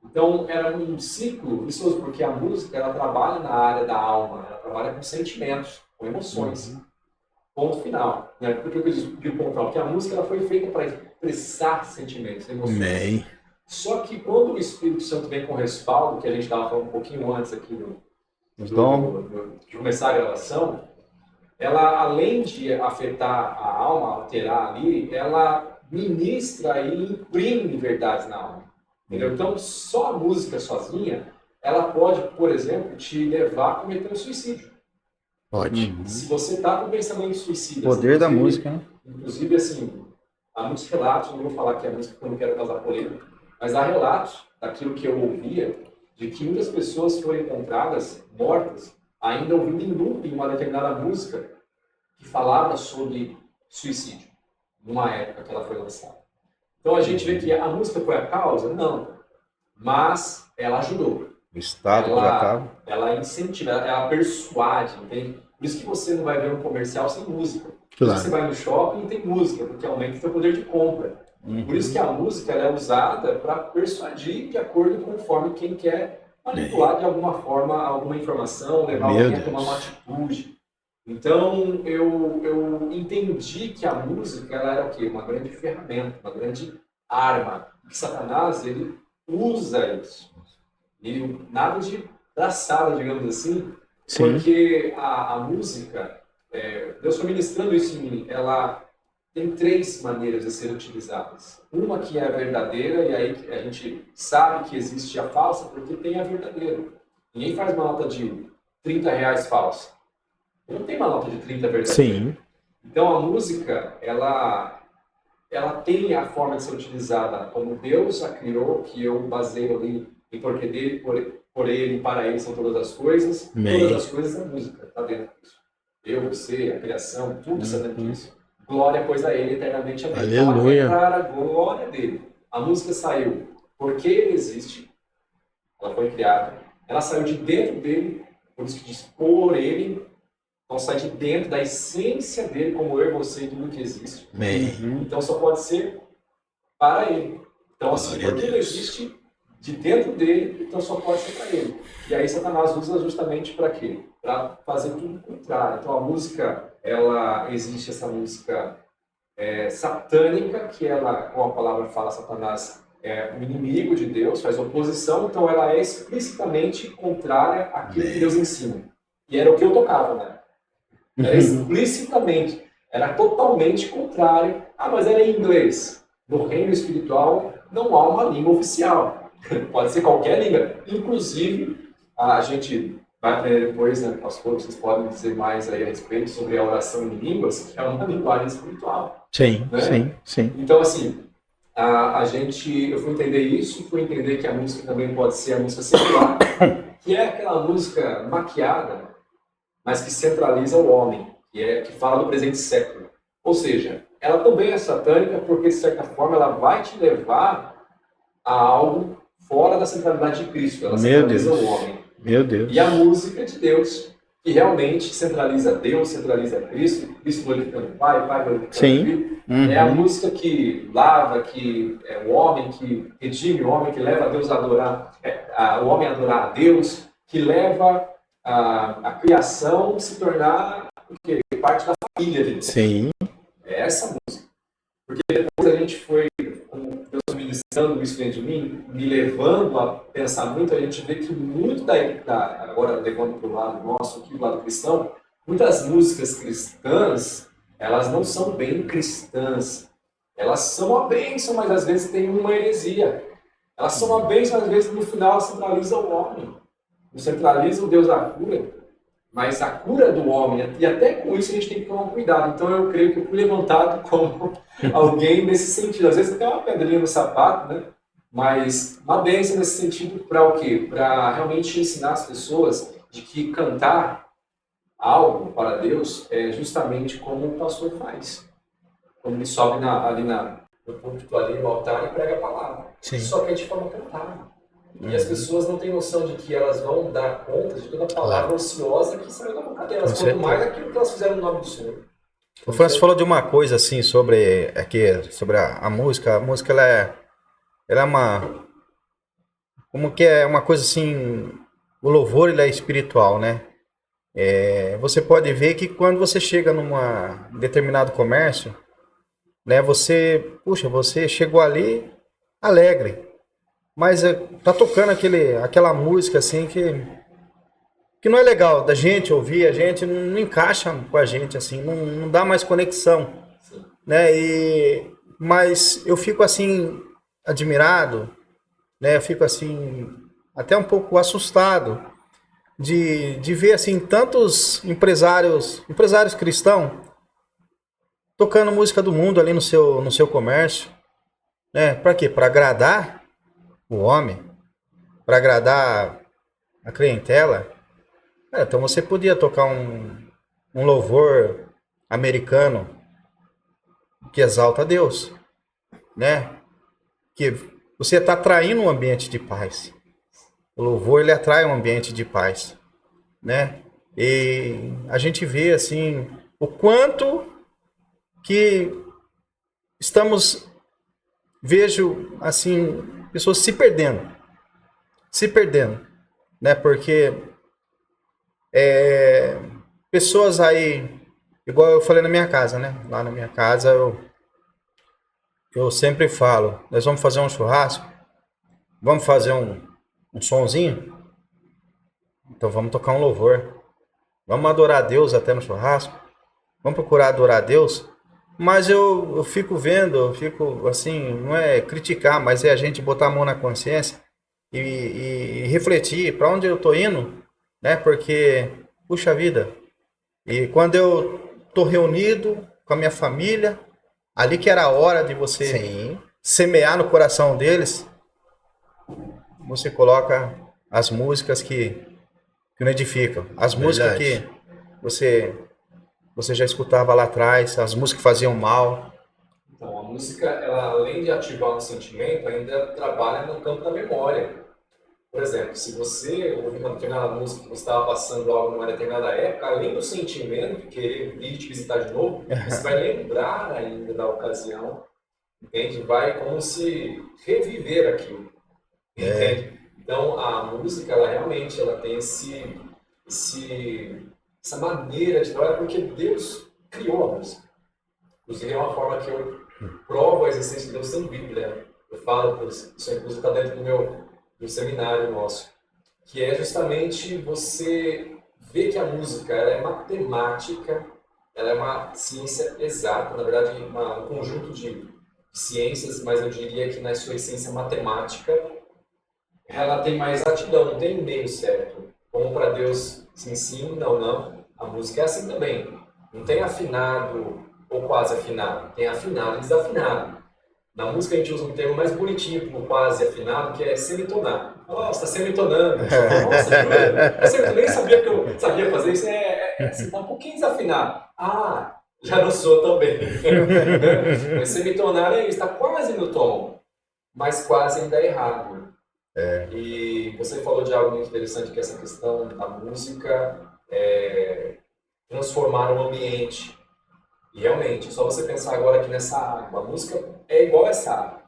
Então era um ciclo vicioso, porque a música ela trabalha na área da alma, ela trabalha com sentimentos, com emoções. Ponto final. Por que eu digo ponto final? Porque a música ela foi feita para expressar sentimentos, emoções. Amém. Só que quando o Espírito Santo vem com respaldo, que a gente estava falando um pouquinho antes aqui de começar a gravação, ela, além de afetar a alma, alterar ali, ela ministra e imprime verdades na alma. Entendeu? Então, só a música sozinha, ela pode, por exemplo, te levar a cometer um suicídio. Pode. Se você está com pensamento suicida... Poder da música, né? Inclusive, assim, há muitos relatos, não vou falar que é música porque eu não quero causar polêmica, mas há relatos daquilo que eu ouvia, de que muitas pessoas foram encontradas mortas, ainda ouvindo em looping uma determinada música que falava sobre suicídio, numa época que ela foi lançada. Então a gente vê que a música foi a causa? Não. Mas ela ajudou. O estado que já estava. Ela incentiva, ela persuade, entende? Por isso que você não vai ver um comercial sem música. Claro. Você vai no shopping e tem música, porque aumenta o seu poder de compra. Por isso que a música ela é usada para persuadir de acordo conforme quem quer manipular de alguma forma alguma informação, levar alguém a tomar uma atitude. Então eu entendi que a música ela era o quê? Uma grande ferramenta, uma grande arma. Que Satanás ele usa isso. E nada de braçada, digamos assim, porque a música, Deus foi ministrando isso em mim, ela tem 3 maneiras de ser utilizadas. Uma que é a verdadeira, e aí a gente sabe que existe a falsa, porque tem a verdadeira. Ninguém faz uma nota de R$30 falsa. Não tem uma nota de 30 verdadeira. Sim. Então a música, ela tem a forma de ser utilizada como Deus a criou, que eu baseio ali em porque dele, por ele, para ele são todas as coisas. Amém. Todas as coisas é música, está dentro disso. Eu, você, a criação, tudo está dentro disso. Glória, pois, a ele eternamente. Amém. Aleluia. Então, para a glória dele. A música saiu porque ele existe, ela foi criada, ela saiu de dentro dele, por isso que diz por ele, então sai de dentro da essência dele, como eu e você e tudo que existe. Amém. Então só pode ser para ele. Então, assim, Glória a porque ele Deus. existe de dentro dele, então só pode ser para ele. E aí Satanás usa justamente para quê? Para fazer tudo o contrário. Então a música, ela existe essa música satânica, que ela, como a palavra fala, Satanás é o inimigo de Deus, faz oposição, então ela é explicitamente contrária àquilo que Deus ensina. E era o que eu tocava, né? Era explicitamente, era totalmente contrário. Mas era em inglês. No reino espiritual não há uma língua oficial. Pode ser qualquer língua. Inclusive, a gente vai aprender depois, né, pastor, vocês podem dizer mais aí a respeito sobre a oração em línguas, que é uma linguagem espiritual. Sim, Né? sim. Então, assim, eu fui entender isso, fui entender que a música também pode ser a música secular, que é aquela música maquiada, mas que centraliza o homem, que fala do presente século. Ou seja, ela também é satânica porque, de certa forma, ela vai te levar a algo fora da centralidade de Cristo, ela Meu centraliza Deus. o homem. Meu Deus. E a música de Deus, que realmente centraliza Deus, centraliza Cristo, Cristo glorificando o Pai, Pai glorificando o Sim. Filho. Uhum. É a música que lava, que é o homem que redime o homem, que leva a Deus a adorar, o homem a adorar a Deus, que leva a criação a se tornar o quê? Parte da família de Deus. Sim. É essa música. Porque depois a gente foi, como Deus ministrando isso dentro de mim, me levando a pensar muito, a gente vê que muito agora levando para o lado nosso, aqui do lado cristão, muitas músicas cristãs, elas não são bem cristãs. Elas são uma bênção, mas às vezes tem uma heresia. Elas são uma bênção, mas às vezes no final centraliza o homem. Centraliza o Deus da cura. Mas a cura do homem, e até com isso a gente tem que tomar cuidado. Então eu creio que eu fui levantado como alguém nesse sentido. Às vezes até uma pedrinha no sapato, né? Mas uma bênção nesse sentido para o quê? Para realmente ensinar as pessoas de que cantar algo para Deus é justamente como o pastor faz. Quando ele sobe ali no púlpito, ali no altar e prega a palavra. Sim. Só que é de forma cantada. E as pessoas não têm noção de que elas vão dar conta de toda a palavra ociosa que saiu da boca delas. Quanto mais aquilo que elas fizeram no nome do Senhor. O Francis falou de uma coisa assim sobre a música. A música ela é uma, como que é uma coisa assim, o louvor ele é espiritual, né? Você pode ver que quando você chega num determinado comércio, né? Você chegou ali alegre. Mas tá tocando aquela música assim que não é legal da gente ouvir, a gente não encaixa com a gente, assim, não dá mais conexão, né? Mas eu fico assim, admirado, né? Eu fico assim, até um pouco assustado de ver assim, tantos empresários cristãos tocando música do mundo ali no seu comércio, né? Para quê? Para agradar o homem, para agradar a clientela. Então você podia tocar um louvor americano que exalta a Deus, né? Que você está atraindo um ambiente de paz. O louvor ele atrai um ambiente de paz, né? E a gente vê assim o quanto que vejo assim pessoas se perdendo, né? Porque pessoas aí, igual eu falei na minha casa, né? Lá na minha casa eu sempre falo, nós vamos fazer um churrasco, vamos fazer um sonzinho, então vamos tocar um louvor, vamos adorar a Deus até no churrasco, vamos procurar adorar a Deus. Mas eu fico vendo, assim, não é criticar, mas é a gente botar a mão na consciência e refletir para onde eu tô indo, né? Porque, puxa vida, e quando eu tô reunido com a minha família, ali que era a hora de você semear no coração deles, você coloca as músicas que não edificam, as músicas que você já escutava lá atrás, as músicas que faziam mal. Então, a música, ela, além de ativar um sentimento, ainda trabalha no campo da memória. Por exemplo, se você ouvir uma determinada música que você estava passando algo numa determinada época, além do sentimento de querer vir te visitar de novo, você vai lembrar ainda da ocasião, entende? Vai como se reviver aquilo, entende? Então, a música, ela realmente tem essa maneira de trabalhar, porque Deus criou a música. Inclusive, é uma forma que eu provo a existência de Deus sem Bíblia. Eu falo, isso inclusive está dentro do seminário nosso, que é justamente você ver que a música ela é matemática, ela é uma ciência exata, na verdade, um conjunto de ciências, mas eu diria que na sua essência matemática, ela tem mais exatidão, não tem meio certo. Como para Deus, sim, não. A música é assim também. Não tem afinado ou quase afinado. Tem afinado e desafinado. Na música a gente usa um termo mais bonitinho para o quase afinado, que é semitonar. Nossa, está semitonando. Nossa, jura? Eu nem sabia que eu sabia fazer isso. Você está um pouquinho desafinado. Ah, já não sou também. Mas semitonar é isso, está quase no tom, mas quase ainda é errado. E você falou de algo muito interessante, que é essa questão da música transformar o ambiente. E realmente, só você pensar agora aqui nessa água. A música é igual essa água.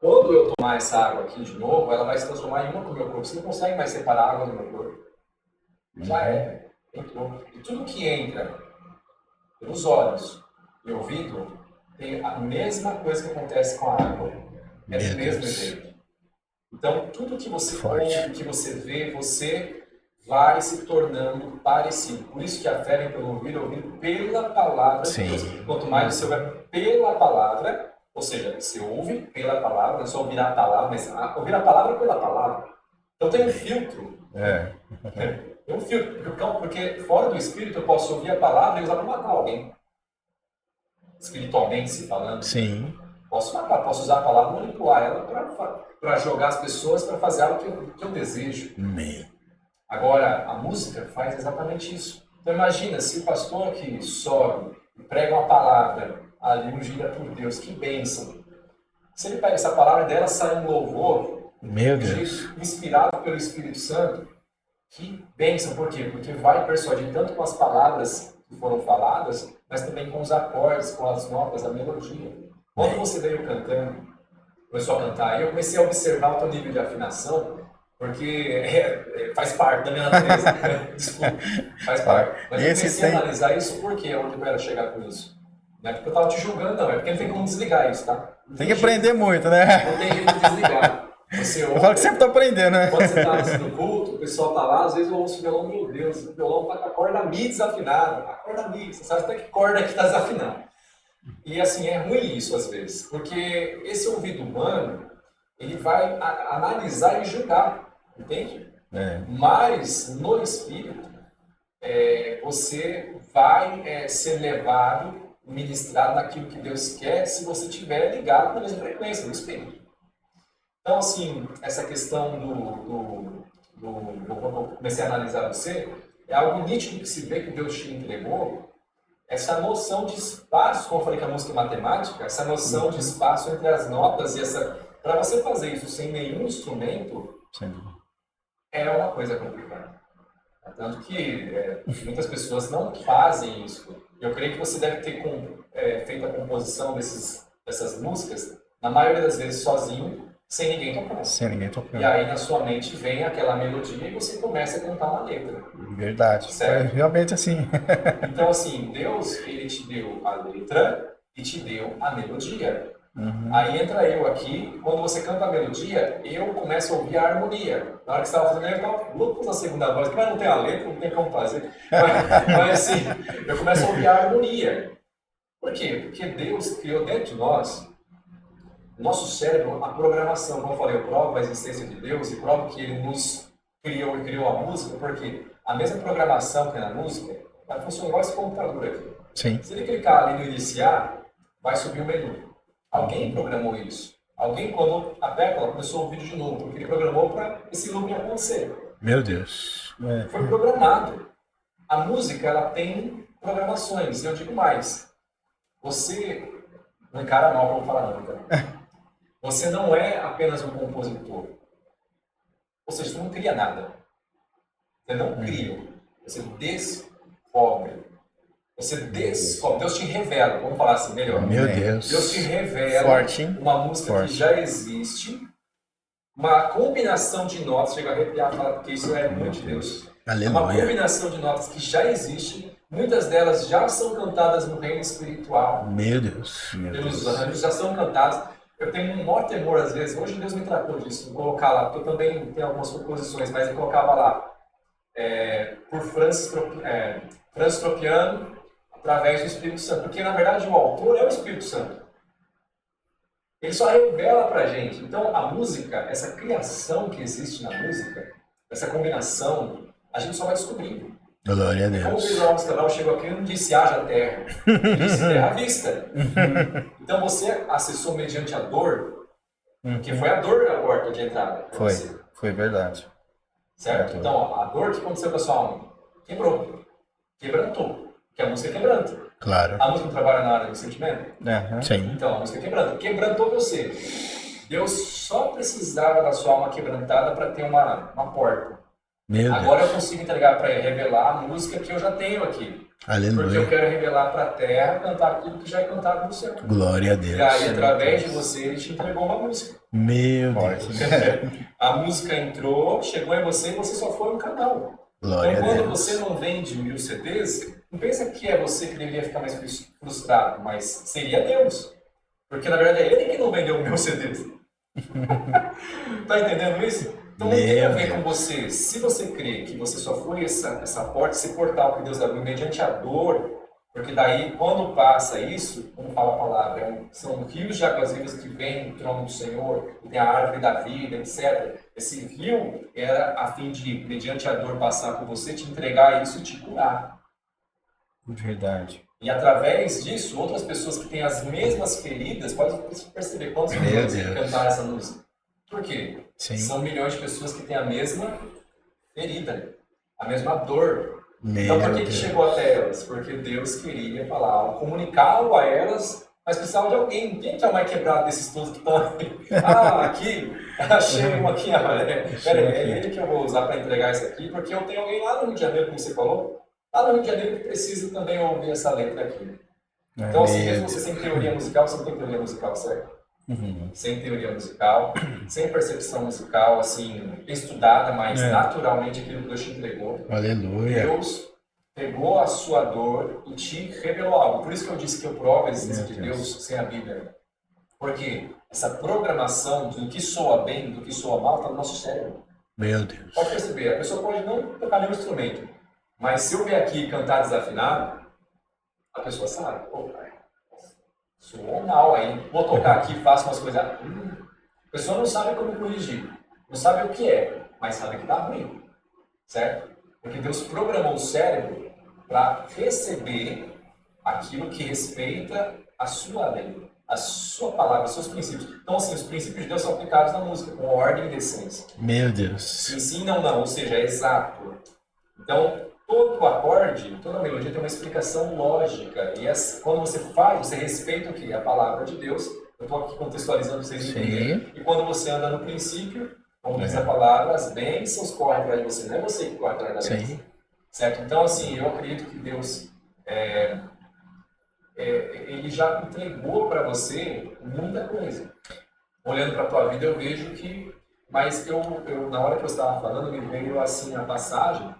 Quando eu tomar essa água aqui de novo, ela vai se transformar em uma com o meu corpo. Você não consegue mais separar a água do meu corpo. Já entrou. E tudo que entra pelos olhos e ouvido tem a mesma coisa que acontece com a água. É do mesmo jeito. Então, tudo que você ouve, que você vê, você vai se tornando parecido. Por isso que a fé vem pelo ouvido pela palavra de Deus. Quanto mais você ouve pela palavra, ou seja, você ouve pela palavra, não é só ouvir a palavra, mas ouvir a palavra pela palavra. Então tem um filtro. Tem um filtro, porque fora do Espírito eu posso ouvir a palavra e usar para matar alguém. Espiritualmente se falando. Sim. Posso matar, posso usar a palavra e manipular ela para jogar as pessoas para fazer algo que eu desejo. Agora, a música faz exatamente isso. Então imagina, se o pastor que sobe e prega uma palavra ali ungida por Deus, que bênção. Se ele pega essa palavra e dela sai um louvor, meu Deus, inspirado pelo Espírito Santo, que bênção. Por quê? Porque vai persuadir tanto com as palavras que foram faladas, mas também com os acordes, com as notas, a melodia. Quando você veio cantando, começou a cantar, aí eu comecei a observar o teu nível de afinação, porque faz parte da minha natureza. Desculpa, faz parte. Mas eu comecei a analisar isso porque onde eu quero chegar com isso. Não é porque eu estava te julgando, não. É porque não tem como desligar isso, tá? Tem que aprender muito, né? Não tem jeito de desligar. Você ouve, eu falo que sempre estou aprendendo, né? Quando você está no culto, o pessoal está lá, às vezes eu ouço o violão, meu Deus, o violão está com a corda mi desafinada. A corda mi, você sabe até que corda que está desafinada. E assim, é ruim isso às vezes, porque esse ouvido humano, ele vai analisar e julgar, entende? Mas no Espírito, você vai ser levado, ministrado naquilo que Deus quer, se você estiver ligado na mesma frequência, no Espírito. Então, assim, essa questão quando eu comecei a analisar você, é algo nítido que se vê que Deus te entregou, essa noção de espaço, como eu falei que a música é matemática, essa noção de espaço entre as notas, para você fazer isso sem nenhum instrumento, é uma coisa complicada. Tanto que muitas pessoas não fazem isso. Eu creio que você deve ter feito a composição dessas músicas, na maioria das vezes sozinho, sem ninguém tocando. Sem ninguém tocando. E aí na sua mente vem aquela melodia e você começa a cantar uma letra. Verdade. Certo? É realmente assim. Então assim, Deus, ele te deu a letra e te deu a melodia. Aí entra eu aqui, quando você canta a melodia, eu começo a ouvir a harmonia. Na hora que você estava fazendo, eu estava louco na segunda voz, mas não tem a letra, não tem como fazer. Mas assim, eu começo a ouvir a harmonia. Por quê? Porque Deus criou dentro de nós, nosso cérebro, a programação. Como eu falei, eu provo a existência de Deus e provo que Ele nos criou e criou a música, porque a mesma programação que é na música vai funcionar igual esse computador aqui. Sim. Se ele clicar ali no iniciar, vai subir o menu. Alguém programou isso. Alguém, quando aperta, ela começou o vídeo de novo, porque ele programou para esse looping acontecer. Meu Deus. Foi programado. A música, ela tem programações. E eu digo mais. Você não encara mal para eu falar não, então. Você não é apenas um compositor. Ou seja, você não cria nada. Você não cria. Você descobre. Você descobre. Deus te revela. Vamos falar assim melhor. Meu Deus. Deus te revela uma música que já existe. Uma combinação de notas. Chega a arrepiar e falar porque isso é muito de Deus. Aleluia. Uma combinação de notas que já existe. Muitas delas já são cantadas no reino espiritual. Meu Deus. Pelos anjos já são cantadas. Eu tenho um maior temor às vezes. Hoje Deus me tratou disso. Vou colocar lá, porque eu também tenho algumas composições, mas eu colocava lá por Francis Tropiano, através do Espírito Santo. Porque na verdade o autor é o Espírito Santo. Ele só revela pra gente. Então a música, essa criação que existe na música, essa combinação, a gente só vai descobrindo. Glória a Deus. Como o Pedro Alves Cabral chegou aqui e não disse haja terra, disse terra à vista. Então você acessou mediante a dor, que foi a dor a porta de entrada. Foi verdade. Certo? Então a dor que aconteceu com a sua alma quebrantou, que a música quebranta. Claro. A música não trabalha na área do sentimento? Sim. Então a música quebranta. Quebrantou você. Deus só precisava da sua alma quebrantada para ter uma porta. Meu Agora Deus. eu consigo entregar para ele, revelar a música que eu já tenho aqui. Porque eu Aleluia. quero revelar para a terra, cantar aquilo que já é cantado no céu. Glória a E Deus. aí, através de você, ele te entregou uma música. Meu Deus. A música entrou, chegou em você e você só foi um canal. Glória Então, a quando Deus. você não vende 1000 CDs, não pensa que é você que deveria ficar mais frustrado, mas seria Deus. Porque, na verdade, é ele que não vendeu 1000 CDs. Tá entendendo isso? Então, não tem a ver com você. Se você crê que você só foi essa porta, esse portal que Deus abriu mediante a dor, porque daí, quando passa isso, como fala a palavra, são rios de águas vivas que vêm do trono do Senhor, e tem a árvore da vida, etc. Esse rio era a fim de, mediante a dor, passar por você, te entregar isso e te curar. Verdade. E através disso, outras pessoas que têm as mesmas feridas, pode perceber quantos milhões que cantaram essa música. Por quê? Sim. São milhões de pessoas que têm a mesma ferida, a mesma dor. Meu Então por que Deus. chegou até elas? Porque Deus queria falar, comunicá-lo a elas, mas precisava de alguém. Quem que é o mais quebrado desses todos que estão aqui? Ah, aqui, achei um aqui. Pera aí, é ele que eu vou usar para entregar isso aqui, porque eu tenho alguém lá no Rio de Janeiro, como você falou, lá no Rio de Janeiro que precisa também ouvir essa letra aqui. Então, assim, mesmo você sem teoria musical, você não tem teoria musical, certo? Sem teoria musical, sem percepção musical, assim, estudada, mas naturalmente aquilo que Deus te entregou. Aleluia. Deus pegou a sua dor e te revelou algo. Por isso que eu disse que eu provo a existência de Deus sem a Bíblia. Porque essa programação do que soa bem, do que soa mal, está no nosso cérebro. Meu Deus. Pode perceber, a pessoa pode não tocar nenhum instrumento, mas se eu vier aqui cantar desafinado, a pessoa sabe, pô, cara, soou mal aí, vou tocar aqui, faço umas coisas. A pessoa não sabe como corrigir, não sabe o que é, mas sabe que tá ruim, certo? Porque Deus programou o cérebro para receber aquilo que respeita a sua lei, a sua palavra, os seus princípios. Então, assim, os princípios de Deus são aplicados na música, com ordem e decência. Meu Deus. Sim, não, ou seja, é exato. Então, todo acorde, toda melodia tem uma explicação lógica. E quando você faz, você respeita o quê? A palavra de Deus. Eu estou aqui contextualizando para vocês entenderem. E quando você anda no princípio, como diz a palavra, as bênçãos correm atrás de você. Não é você que corre atrás da bênção. Certo? Então, assim, eu acredito que Deus, Ele já entregou para você muita coisa. Olhando para a tua vida, eu vejo que... Mas eu, na hora que eu estava falando, me veio assim a passagem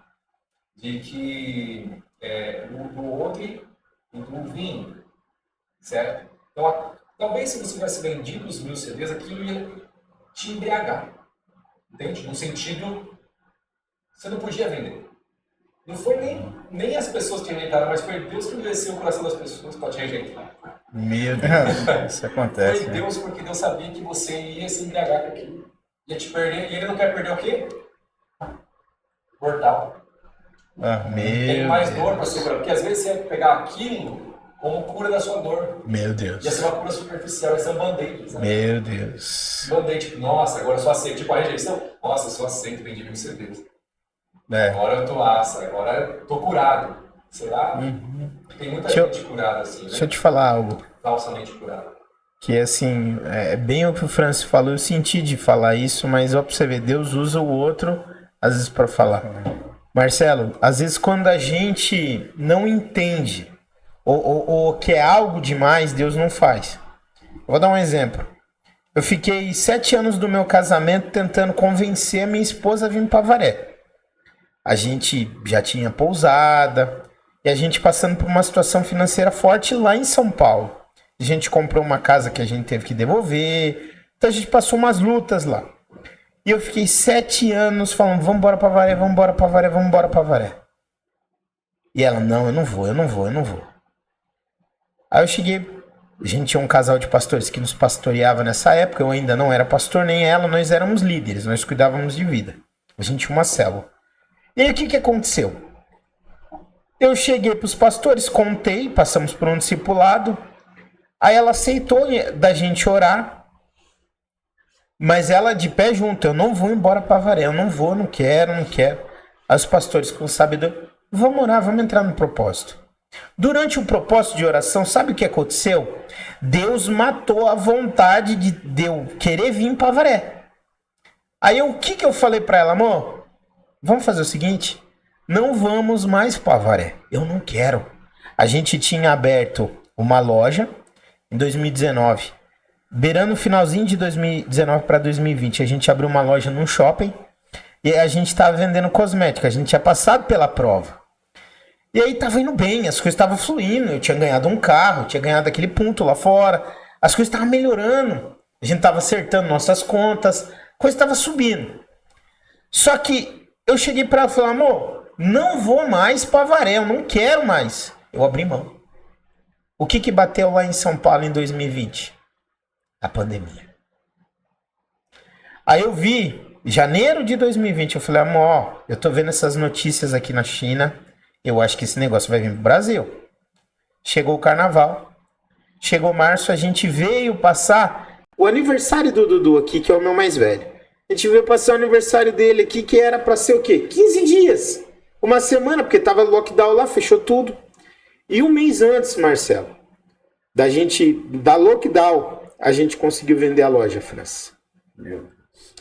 de que do odre e do vinho, certo? Então, talvez se você tivesse vendido os 1000 CDs, aquilo ia te embriagar, entende? No sentido, você não podia vender. Não foi nem as pessoas que rejeitaram, mas foi Deus que endureceu o coração das pessoas para te rejeitar. Meu Deus. Isso acontece. Foi Deus, porque Deus sabia que você ia se embriagar com aquilo. Ia te perder, e Ele não quer perder o quê? Portal. Tem mais dor para segurar, porque às vezes você ia pegar aquilo como cura da sua dor. Meu Deus. Ia ser uma cura superficial, ia ser um band-aid, sabe? Meu Deus. Band-aid, tipo, nossa, agora eu só aceito. Tipo, a rejeição, nossa, eu só aceito, vendi 1000 CDs. Agora eu tô agora eu tô curado. Será? Tem muita gente curada assim, né? Deixa eu te falar algo. Falsamente curada. Que assim, é bem o que o Francis falou, eu senti de falar isso, mas ó, pra você ver, Deus usa o outro, às vezes, pra falar. Marcelo, às vezes quando a gente não entende ou quer algo demais, Deus não faz. Eu vou dar um exemplo. Eu fiquei 7 anos do meu casamento tentando convencer a minha esposa a vir para Avaré. A gente já tinha pousada e a gente passando por uma situação financeira forte lá em São Paulo. A gente comprou uma casa que a gente teve que devolver, então a gente passou umas lutas lá. E eu fiquei 7 anos falando, vamos embora pra Avaré, vamos embora pra Avaré, vamos embora pra Avaré. E ela, não, eu não vou. Aí eu cheguei, a gente tinha um casal de pastores que nos pastoreava nessa época, eu ainda não era pastor, nem ela, nós éramos líderes, nós cuidávamos de vida. A gente tinha uma célula. E aí o que aconteceu? Eu cheguei pros pastores, contei, passamos por um discipulado, aí ela aceitou da gente orar, mas ela de pé junto, eu não vou embora para Avaré, eu não vou, não quero. Aí os pastores com sabedoria, vamos orar, vamos entrar no propósito. Durante o propósito de oração, sabe o que aconteceu? Deus matou a vontade de eu querer vir para Avaré. Aí o que eu falei para ela, amor? Vamos fazer o seguinte, não vamos mais para Avaré. Eu não quero. A gente tinha aberto uma loja em 2019. Beirando o finalzinho de 2019 para 2020, a gente abriu uma loja num shopping e a gente estava vendendo cosmética. A gente tinha passado pela prova. E aí tava indo bem, as coisas estavam fluindo. Eu tinha ganhado um carro, tinha ganhado aquele ponto lá fora. As coisas estavam melhorando. A gente tava acertando nossas contas. A coisa estava subindo. Só que eu cheguei para ela e falei, amor, não vou mais para Avaré, eu não quero mais. Eu abri mão. O que bateu lá em São Paulo em 2020? A pandemia. Aí eu vi, janeiro de 2020, eu falei, amor, ó, eu tô vendo essas notícias aqui na China, eu acho que esse negócio vai vir pro Brasil. Chegou o carnaval, chegou março, a gente veio passar o aniversário do Dudu aqui, que é o meu mais velho. A gente veio passar o aniversário dele aqui, que era pra ser o quê? 15 dias. Uma semana, porque tava lockdown lá, fechou tudo. E um mês antes, Marcelo, da lockdown, a gente conseguiu vender a loja, França.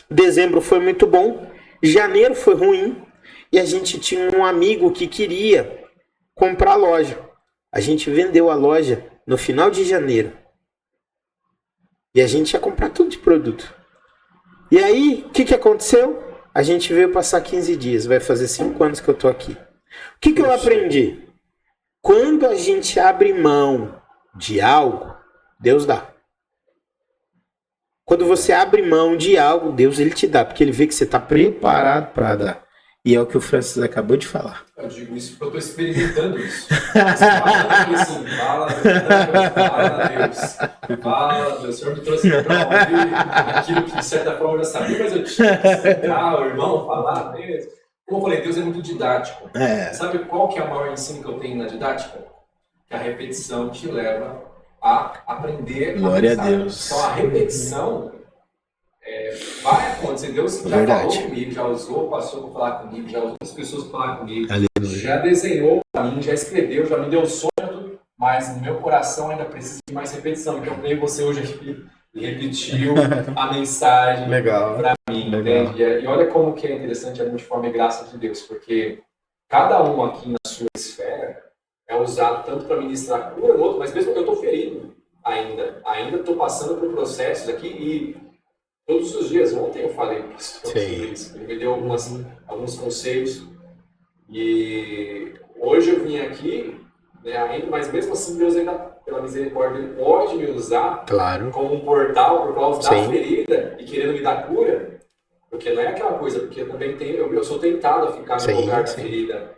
Dezembro foi muito bom, janeiro foi ruim, e a gente tinha um amigo que queria comprar a loja. A gente vendeu a loja no final de janeiro. E a gente ia comprar tudo de produto. E aí, o que aconteceu? A gente veio passar 15 dias, vai fazer 5 anos que eu tô aqui. O que eu aprendi? Quando a gente abre mão de algo, Deus dá. Quando você abre mão de algo, Deus ele te dá, porque ele vê que você está preparado para dar. E é o que o Francis acabou de falar. Eu digo isso porque eu estou experimentando isso. Você fala assim, fala Deus, fala Deus, o Senhor me trouxe para ouvir aquilo que de certa forma eu já sabia, mas eu tinha que explicar, o irmão, falar mesmo. Como eu falei, Deus é muito didático. Sabe qual que é o maior ensino que eu tenho na didática? Que a repetição te leva a aprender. Glória a Deus. Então a repetição vai acontecer. Deus já falou comigo, já usou, passou para falar comigo, já usou as pessoas para falar comigo, já desenhou para mim, já escreveu, já me deu sonho, tudo, mas no meu coração ainda precisa de mais repetição. Então veio você hoje aqui e repetiu a mensagem para mim, entende? E olha como que é interessante a multiforme graça de Deus, porque cada um aqui na sua esfera é usado tanto para ministrar cura no outro, mas mesmo eu estou ferido ainda estou passando por processos aqui e todos os dias, ontem eu falei sobre isso, ele me deu alguns conselhos e hoje eu vim aqui, né, ainda, mas mesmo assim Deus ainda, pela misericórdia, ele pode me usar como um portal por causa da ferida e querendo me dar cura, porque não é aquela coisa, porque eu também eu sou tentado a ficar no lugar da ferida,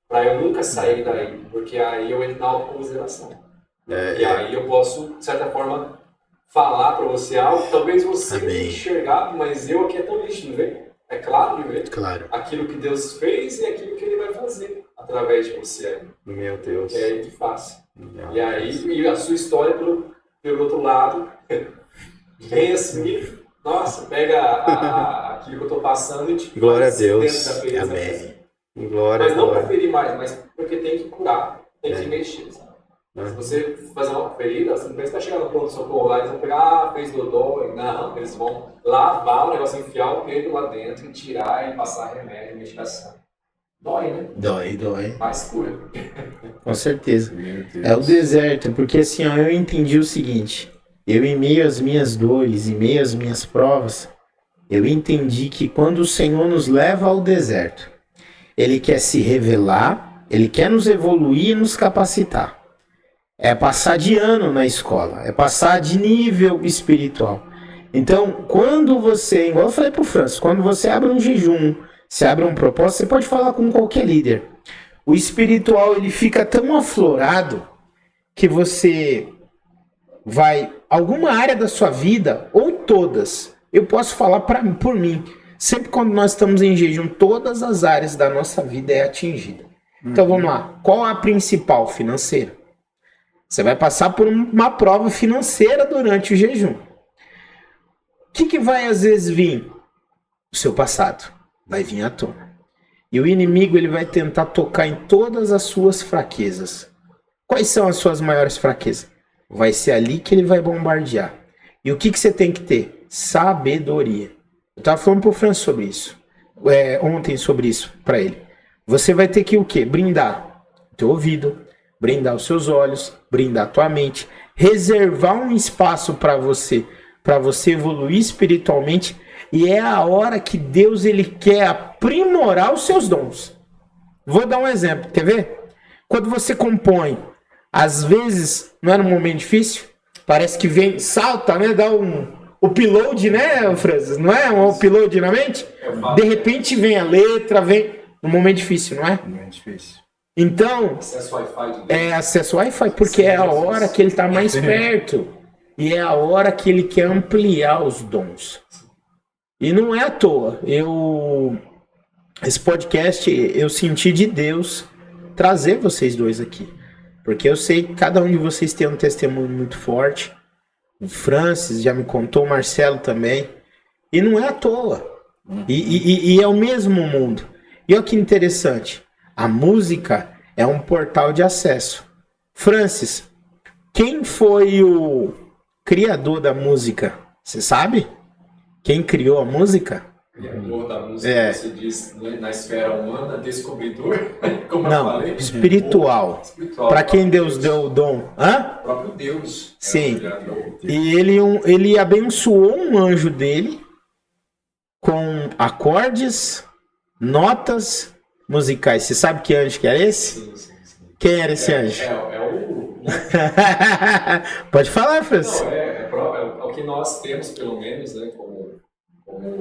para eu nunca sair daí, porque aí eu entro na autocomiseração. E aí eu posso, de certa forma, falar para você algo, talvez você não enxergar, mas eu aqui é tão lixo de ver. É claro de ver aquilo que Deus fez e aquilo que Ele vai fazer através de você. Meu Deus. Que é aí que faz. E aí, a sua história, pelo outro lado, vem assim, nossa, pega aquilo que eu estou passando e te glória a Deus. Dentro da ferida. Amém. Glória, mas não para ferir mais, mas porque tem que curar, tem que mexer, sabe? Se você fazer uma ferida, você não pensa que vai chegar no pronto-socorro lá, eles vão pegar, fez dodô, não, eles vão lavar o negócio, enfiar o dedo lá dentro e tirar e passar remédio, medicação. Dói, né? Dói. Mas cura. Com certeza. É o deserto, porque assim, ó, eu entendi o seguinte, eu em meio às minhas dores, em meio às minhas provas, eu entendi que quando o Senhor nos leva ao deserto, Ele quer se revelar, Ele quer nos evoluir e nos capacitar. É passar de ano na escola, é passar de nível espiritual. Então, quando você, igual eu falei pro Francis, quando você abre um jejum, você abre um propósito, você pode falar com qualquer líder. O espiritual, ele fica tão aflorado que você vai, alguma área da sua vida, ou todas, eu posso falar por mim, sempre quando nós estamos em jejum, todas as áreas da nossa vida é atingida. Então vamos lá, qual a principal? Financeira. Você vai passar por uma prova financeira durante o jejum. O que vai às vezes vir? O seu passado vai vir à tona. E o inimigo ele vai tentar tocar em todas as suas fraquezas. Quais são as suas maiores fraquezas? Vai ser ali que ele vai bombardear. E o que você tem que ter? Sabedoria. Eu estava falando pro Francis sobre isso. Ontem sobre isso para ele. Você vai ter que o quê? Brindar o teu ouvido, brindar os seus olhos, brindar a tua mente, reservar um espaço para você evoluir espiritualmente, e é a hora que Deus ele quer aprimorar os seus dons. Vou dar um exemplo, quer ver? Quando você compõe, às vezes não é num momento difícil, parece que vem, salta, né? Dá um upload, né, Francis? Não é um upload na mente? De repente vem a letra, vem num momento difícil, não é? Muito difícil. Então, Acesso Wi-Fi de Deus. acesso Wi-Fi, porque é a hora que ele está mais perto. E é a hora que ele quer ampliar os dons. E não é à toa. Esse podcast, eu senti de Deus trazer vocês dois aqui. Porque eu sei que cada um de vocês tem um testemunho muito forte. O Francis já me contou, o Marcelo também. E não é à toa. E é o mesmo mundo. E olha que interessante. A música é um portal de acesso. Francis, quem foi o criador da música? Você sabe? Quem criou a música? Criador da música, você diz, né, na esfera humana, descobridor, como eu Não, falei. espiritual. Para quem Deus deu o dom. Hã? O próprio Deus. Sim. O criador. E ele abençoou um anjo dele com acordes, notas musicais. Você sabe que anjo que era esse? Sim. Quem era esse anjo? Pode falar, Francis. Não, é o que nós temos, pelo menos, né, como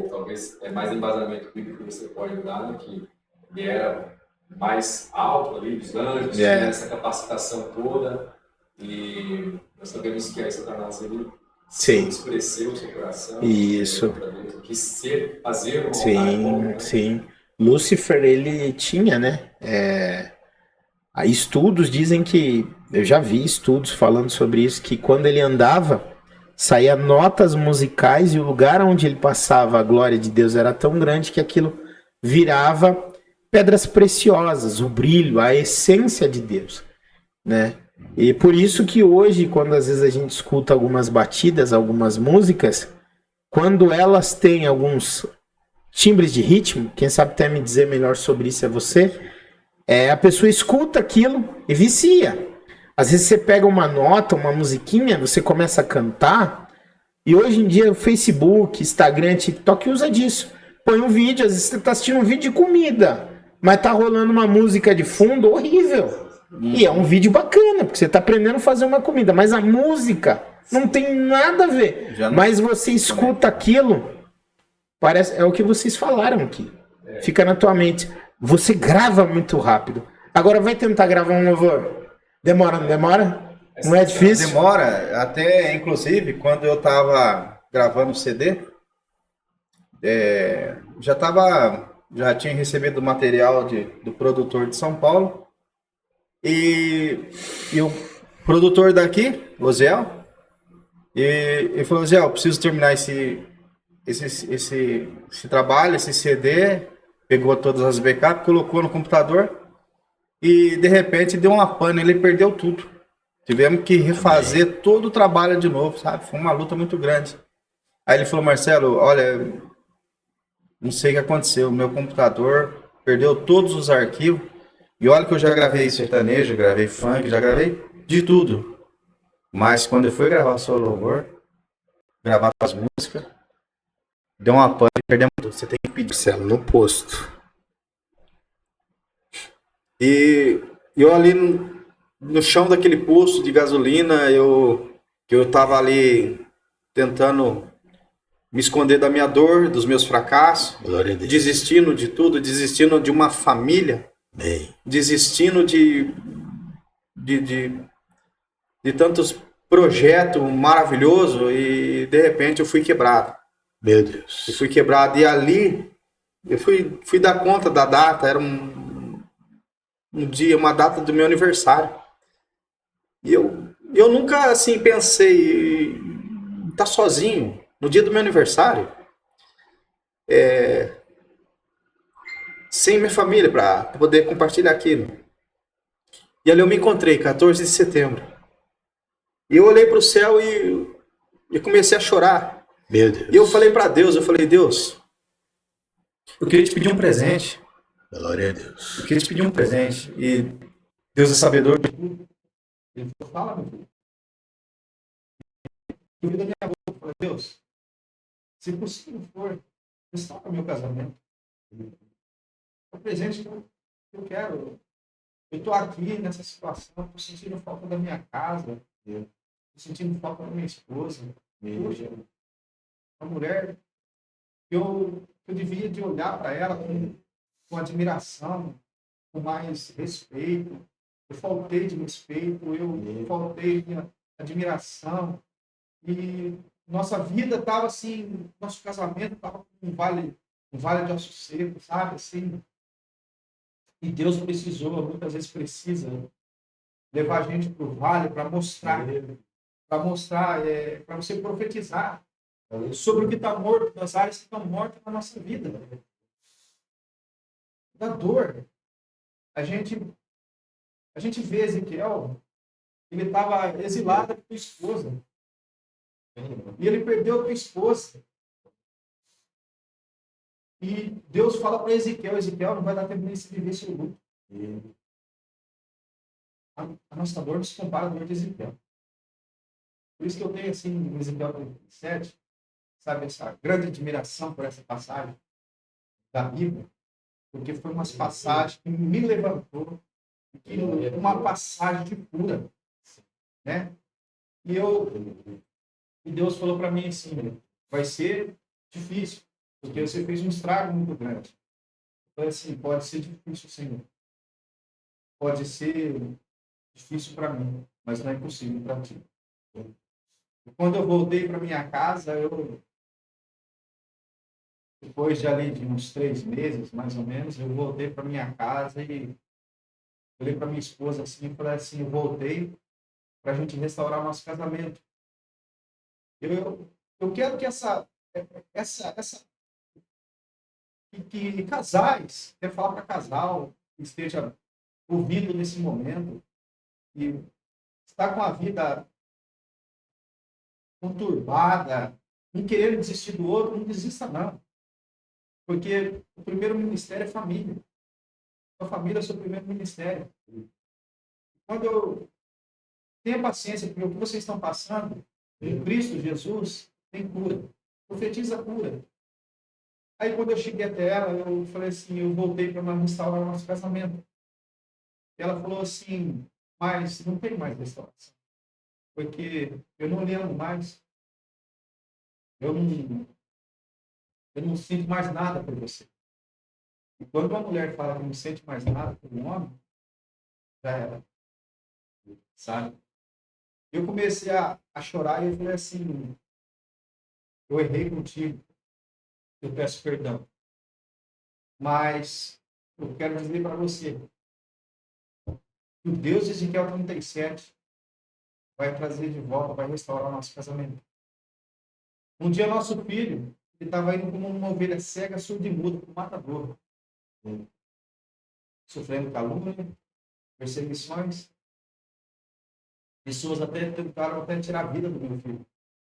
talvez mais embasamento bíblico que você pode dar, né, que ele era mais alto ali dos anjos, tinha essa capacitação toda, e nós sabemos que aí Satanás ele expressou o seu coração. Isso. Quis fazer uma Sim. Lúcifer, ele tinha, né? Estudos dizem que, eu já vi estudos falando sobre isso, que quando ele andava, saía notas musicais e o lugar onde ele passava, a glória de Deus era tão grande que aquilo virava pedras preciosas, o brilho, a essência de Deus, né? E por isso que hoje, quando às vezes a gente escuta algumas batidas, algumas músicas, quando elas têm alguns timbres de ritmo, quem sabe até me dizer melhor sobre isso é você, a pessoa escuta aquilo e vicia. Às vezes você pega uma nota, uma musiquinha, você começa a cantar, e hoje em dia o Facebook, Instagram, TikTok usa disso. Põe um vídeo, às vezes você tá assistindo um vídeo de comida, mas tá rolando uma música de fundo horrível. E é um vídeo bacana, porque você tá aprendendo a fazer uma comida, mas a música não tem nada a ver. Mas você escuta aquilo, parece, é o que vocês falaram aqui. Fica na tua mente. Você grava muito rápido. Agora vai tentar gravar um louvor. Demora, não demora? Não é difícil? Demora. Até, inclusive, quando eu tava gravando o CD, já tinha recebido o material do produtor de São Paulo. E o produtor daqui, o Zé, e falou: Zé, eu preciso terminar esse trabalho, esse CD. Pegou todas as backups, colocou no computador e de repente deu uma pane, ele perdeu tudo. Tivemos que refazer todo o trabalho de novo, sabe? Foi uma luta muito grande. Aí ele falou: Marcelo, olha, não sei o que aconteceu, meu computador perdeu todos os arquivos. E olha que eu já gravei sertanejo, gravei funk, já gravei de tudo. Mas quando eu fui gravar o seu louvor, gravar as músicas, deu uma pane e perdemos tudo. Você tem que pedir. Marcelo, no posto. E eu ali no chão daquele posto de gasolina, que eu tava ali tentando me esconder da minha dor, dos meus fracassos, desistindo de tudo, desistindo de uma família, desistindo de tantos projetos maravilhosos, e de repente eu fui quebrado. Meu Deus. Eu fui quebrado, e ali eu fui dar conta da data, era um dia, uma data do meu aniversário. E eu nunca assim pensei em estar sozinho no dia do meu aniversário. sem minha família para poder compartilhar aquilo. E ali eu me encontrei, 14 de setembro. E eu olhei para o céu e comecei a chorar. Meu Deus. E eu falei para Deus, eu falei, Deus, eu queria te pedir um presente. Glória a Deus. Eu queria te pedir um presente. E Deus é sabedor de tudo. Ele falou, fala, meu filho. Eu vi da minha boca, eu falei, Deus, se possível for, restaura meu casamento. É o presente que eu quero. Eu estou aqui nessa situação, estou sentindo falta da minha casa, estou sentindo falta da minha esposa. Poxa, uma mulher que eu devia de olhar para ela com admiração, com mais respeito. Eu faltei de respeito, eu faltei de admiração. E nossa vida estava assim, nosso casamento estava um vale de ossos secos, sabe? Assim, e Deus precisou, muitas vezes precisa, levar a gente para o vale para mostrar, para você profetizar sobre o que está morto, das áreas que estão mortas na nossa vida. Da dor. A gente vê Ezequiel, ele estava exilado com a esposa. E ele perdeu a sua esposa. E Deus fala para Ezequiel, Ezequiel, não vai dar tempo nem se viver seu luto. A nossa dor não se compara à dor de Ezequiel. Por isso que eu tenho, assim, em Ezequiel 37, sabe, essa grande admiração por essa passagem da Bíblia, porque foi uma passagem que me levantou, uma passagem de cura, né? E Deus falou para mim assim, vai ser difícil, porque você fez um estrago muito grande. Eu falei assim, pode ser difícil, Senhor. Pode ser difícil para mim, mas não é impossível para ti. E quando eu voltei para minha casa, depois de ali de uns 3 meses, mais ou menos, eu voltei para minha casa e falei para minha esposa assim, falei assim, eu voltei para a gente restaurar nosso casamento. Eu quero que que casais, quero falar para casal que esteja ouvindo nesse momento e está com a vida conturbada, um querendo desistir do outro, não desista não. Porque o primeiro ministério é família. A família é o seu primeiro ministério. Quando eu tenho paciência, porque o que vocês estão passando, em Cristo Jesus, tem cura. Profetiza a cura. Aí quando eu cheguei até ela, eu falei assim, eu voltei para restaurar o nosso casamento. E ela falou assim, mas não tem mais restauração. Porque eu não lhe amo mais. Eu não sinto mais nada por você. E quando uma mulher fala que não sente mais nada por um homem, já era. Sabe? Eu comecei a chorar e eu falei assim, eu errei contigo, eu peço perdão. Mas eu quero dizer para você, que o Deus de Ezequiel 37 vai trazer de volta, vai restaurar o nosso casamento. Um dia nosso filho, ele estava indo como uma ovelha cega, surda e muda, para o matador. Sofrendo calúnia, perseguições. Pessoas até tentaram até tirar a vida do meu filho.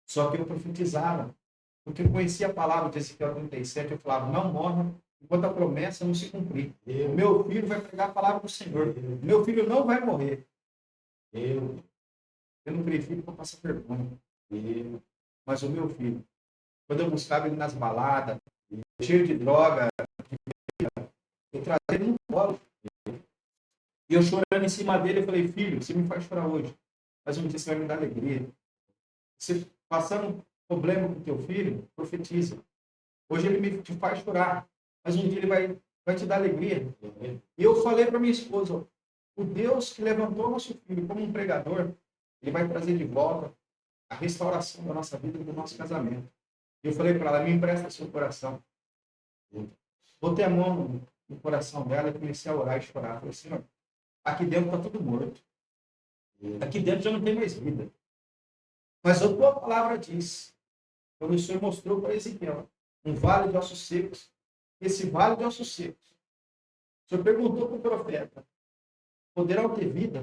Só que eu profetizava. Porque eu conhecia a palavra de Ezequiel 37, eu falava, não morra enquanto a promessa não se cumprir. O meu filho vai pregar a palavra do Senhor. O meu filho não vai morrer. Eu não criei filho para passar vergonha. Mas o meu filho, quando eu buscava ele nas baladas, cheio de droga, eu trazia ele no colo. E eu chorando em cima dele, eu falei, filho, você me faz chorar hoje, mas um dia você vai me dar alegria. Você passando um problema com o teu filho, profetiza. Hoje ele te faz chorar, mas um dia ele vai te dar alegria. E eu falei para minha esposa, o Deus que levantou nosso filho como um pregador, ele vai trazer de volta a restauração da nossa vida e do nosso casamento. E eu falei para ela, me empresta seu coração. Botei a mão no coração dela e comecei a orar e chorar. Falei, Senhor, aqui dentro está tudo morto. Aqui dentro já não tem mais vida. Mas a tua palavra diz, quando o Senhor mostrou para Ezequiel, um vale de ossos secos. Esse vale de ossos secos O Senhor perguntou para o profeta: poderá ter vida?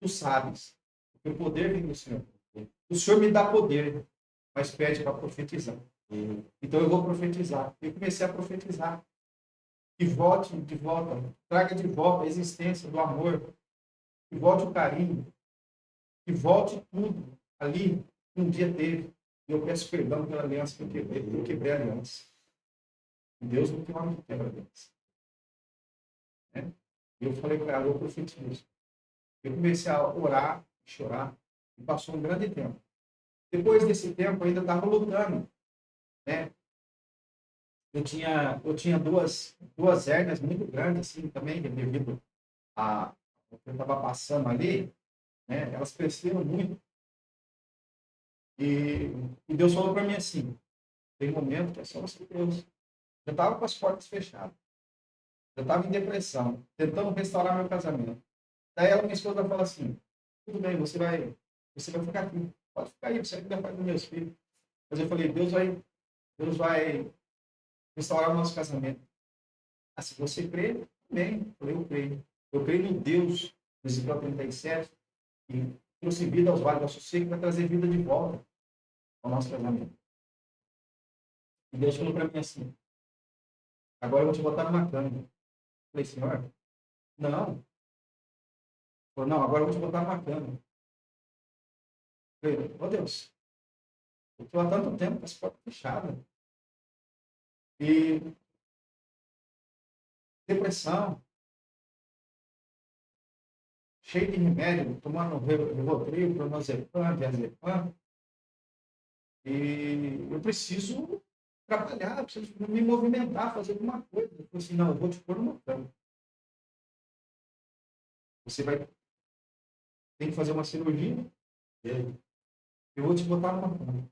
Tu sabes, porque o poder vem do Senhor. O Senhor me dá poder, mas pede para profetizar. Então eu vou profetizar. Eu comecei a profetizar. Que volte de volta, traga de volta a existência do amor, que volte o carinho, que volte tudo ali que um dia teve. E eu peço perdão pela aliança que eu quebrei a aliança. E Deus não tem homem que quebra a aliança. Né? E eu falei para ela: eu profetizo. Eu comecei a orar, chorar, e passou um grande tempo. Depois desse tempo, eu ainda estava lutando, né? Eu tinha duas hérnias muito grandes, assim, também, devido a o que eu estava passando ali, né? Elas cresceram muito. E Deus falou para mim assim: tem momento que é só você e Deus. Eu estava com as portas fechadas. Eu estava em depressão, tentando restaurar meu casamento. Daí ela, minha esposa, fala assim: tudo bem, você vai ficar aqui. Pode ficar aí, você é pai dos meus filhos. Mas eu falei: Deus vai restaurar o nosso casamento. Ah, se você crê, bem. Eu falei: eu creio. Eu creio no Deus, Ezequiel 37, que trouxe vida aos vales do sossego, que vai trazer vida de volta ao nosso casamento. E Deus falou para mim assim: agora eu vou te botar numa cama. Eu falei: Senhor, não. Ele falou: não, agora eu vou te botar numa cama. Eu falei: oh Deus, eu estou há tanto tempo com as portas fechadas. E depressão, cheio de remédio, tomando Rivotril, Clonazepam, Diazepam. E eu preciso trabalhar, preciso me movimentar, fazer alguma coisa. Eu falei assim: não, eu vou te pôr numa cama. Você tem que fazer uma cirurgia. Eu vou te botar numa cama.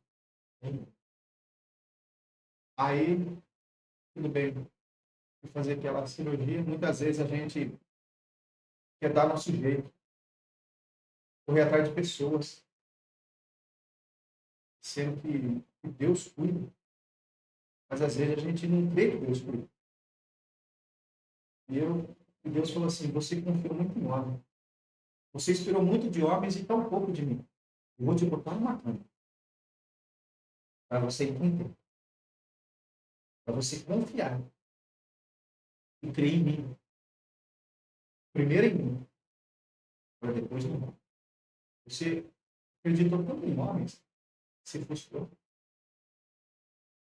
Aí, tudo bem, fui fazer aquela cirurgia. Muitas vezes a gente quer dar nosso jeito, correr atrás de pessoas, sendo que Deus cuida. Mas às vezes a gente não crê que Deus cuida. E Deus falou assim: você confiou muito em homem. Você esperou muito de homens e tão pouco de mim. Eu vou te botar numa cama. Para você entender. Para você confiar. E crer em mim. Primeiro em mim. Para depois no homem. Você acreditou tanto em homens, se frustrou.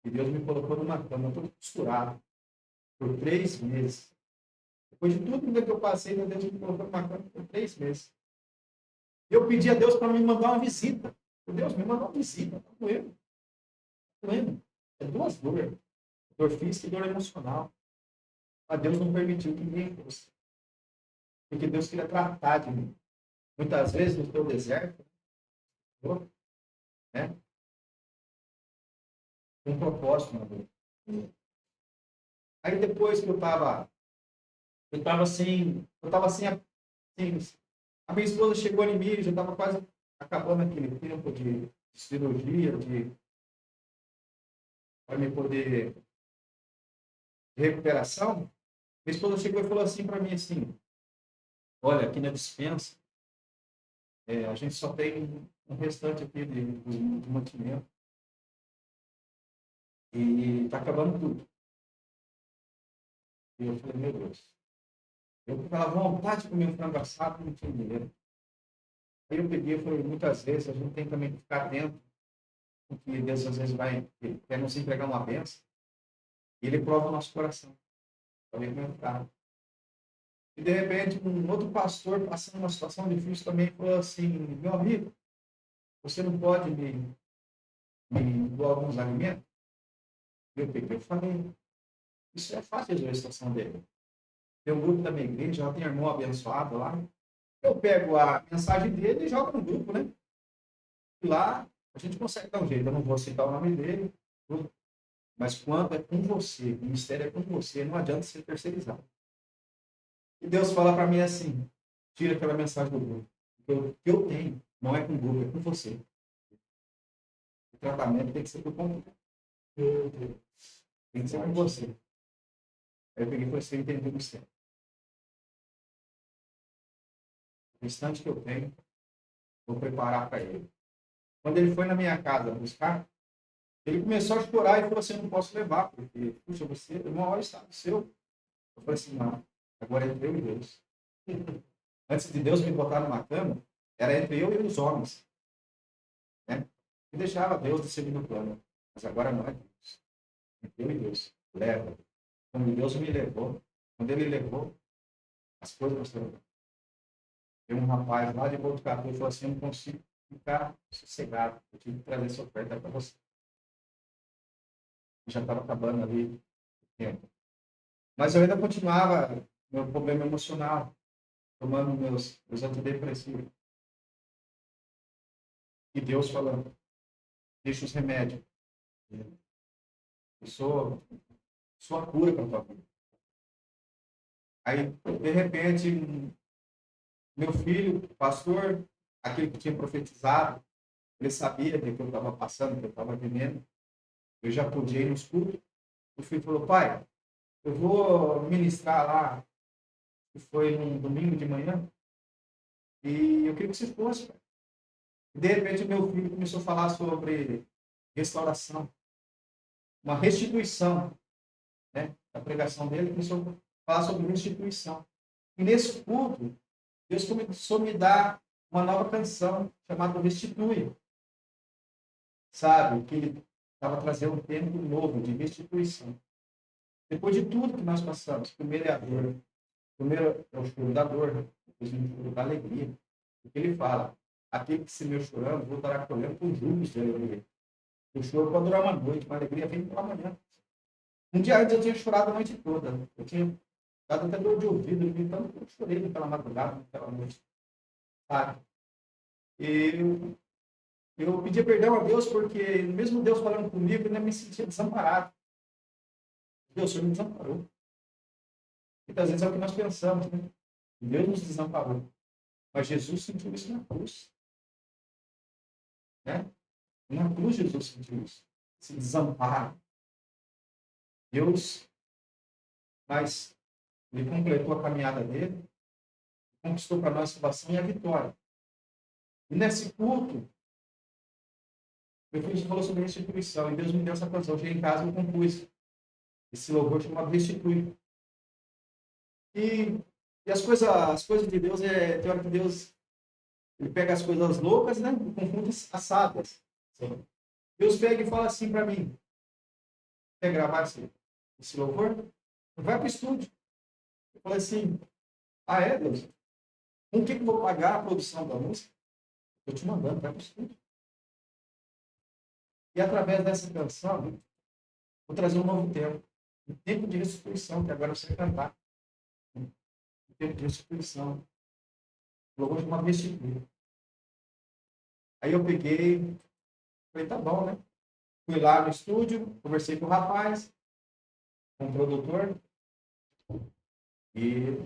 E Deus me colocou numa cama, todo costurado, por 3 meses. Depois de tudo que eu passei, Deus me colocou numa cama por 3 meses. Eu pedi a Deus para me mandar uma visita. Deus, me mandou uma visita, está doendo. Está doendo. É 2 dores. Dor física e dor emocional. Mas Deus não permitiu que ninguém fosse. Porque Deus queria tratar de mim. Muitas vezes no teu deserto, né? Com um propósito na dor. Aí depois que eu estava sem a minha esposa chegou em mim, já estava quase acabando aquele tempo de cirurgia, para me poder de recuperação. Minha esposa chegou e falou assim para mim assim: olha, aqui na dispensa, a gente só tem um restante aqui de mantimento. E está acabando tudo. E eu falei: meu Deus. Eu com aquela vontade de comer um frango assado, não tinha dinheiro. Aí eu peguei e falei: muitas vezes a gente tem também que ficar atento, porque Deus às vezes ele quer nos entregar uma benção, e Ele prova o nosso coração. Falei com meu carro. E de repente, um outro pastor, passando uma situação difícil também, falou assim: meu amigo, você não pode me doar alguns alimentos? Eu peguei e falei: isso é fácil resolver a situação dele. Tem um grupo da minha igreja, já tem irmão abençoado lá. Eu pego a mensagem dele e jogo no grupo, né? E lá a gente consegue dar um jeito. Eu não vou citar o nome dele, mas quando é com você, o ministério é com você, não adianta ser terceirizado. E Deus fala para mim assim: tira aquela mensagem do grupo. O que eu tenho não é com o grupo, é com você. O tratamento tem que ser por conta. Tem que ser com você. Aí eu peguei e falei assim, eu entendi o mistério. O restante que eu tenho, vou preparar para ele. Quando ele foi na minha casa buscar, ele começou a chorar e falou assim, eu não posso levar, porque, puxa, você, uma hora está no seu. Eu falei assim, não, agora é entre eu e Deus. Antes de Deus me botar numa cama, era entre eu e os homens. Né? E deixava Deus de segundo plano. Mas agora não é Deus. Entre eu e Deus. Leva. Quando Deus me levou, quando ele levou, as coisas mostraram. Tem um rapaz lá de Botucatu e falou assim, eu não consigo ficar sossegado. Eu tive que trazer essa oferta para você. Já estava acabando ali o tempo. Mas eu ainda continuava meu problema emocional, tomando meus antidepressivos. E Deus falando, deixa os remédios. Eu sou a cura para a tua vida. Aí, de repente, meu filho, pastor, aquele que tinha profetizado, ele sabia do que eu estava passando, que eu estava vivendo. Eu já podia ir nos cultos. O filho falou, pai, eu vou ministrar lá, que foi num domingo de manhã, e eu queria que você fosse, pai. De repente, meu filho começou a falar sobre restauração, uma restituição, né? A pregação dele começou a falar sobre restituição. E nesse culto, Deus começou a me dar uma nova canção chamada Restitui. Sabe? Que ele estava trazendo um tempo novo de restituição. Depois de tudo que nós passamos, primeiro é a dor, primeiro é o choro da dor, depois vem o choro da alegria. Porque ele fala, aquele que se meu chorando, voltará colhendo com júbilos de alegria. O choro pode durar uma noite, mas a alegria vem pela manhã. Um dia antes eu tinha chorado a noite toda. Eu tinha dado até dor de ouvido, então eu chorei naquela madrugada, naquela noite. Sabe? Eu pedia perdão a Deus porque, mesmo Deus falando comigo, eu ainda me sentia desamparado. Deus, o Senhor me desamparou. Muitas vezes é o que nós pensamos, né? Deus nos desamparou. Mas Jesus sentiu isso na cruz. Né? Na cruz Jesus sentiu isso. Esse desamparo. Deus, mas ele completou a caminhada dele, conquistou para nós a salvação e a vitória. E nesse culto, meu filho falou sobre restituição, e Deus me deu essa canção. Eu cheguei em casa e eu compus esse louvor chamado Restitui. E as coisas de Deus, tem hora que Deus ele pega as coisas loucas, né, e confunde as sábias. Deus pega e fala assim para mim, quer gravar esse louvor? Vai para o estúdio. Eu falei assim, Deus? Com o que eu vou pagar a produção da música? Estou te mandando, vai para o estúdio. E através dessa canção, vou trazer um novo tempo. Um tempo de restituição, que agora você vai cantar. Um tempo de restituição. O louvor chamado Restituir. Aí eu peguei, falei, tá bom, né? Fui lá no estúdio, conversei com o rapaz, com o produtor, e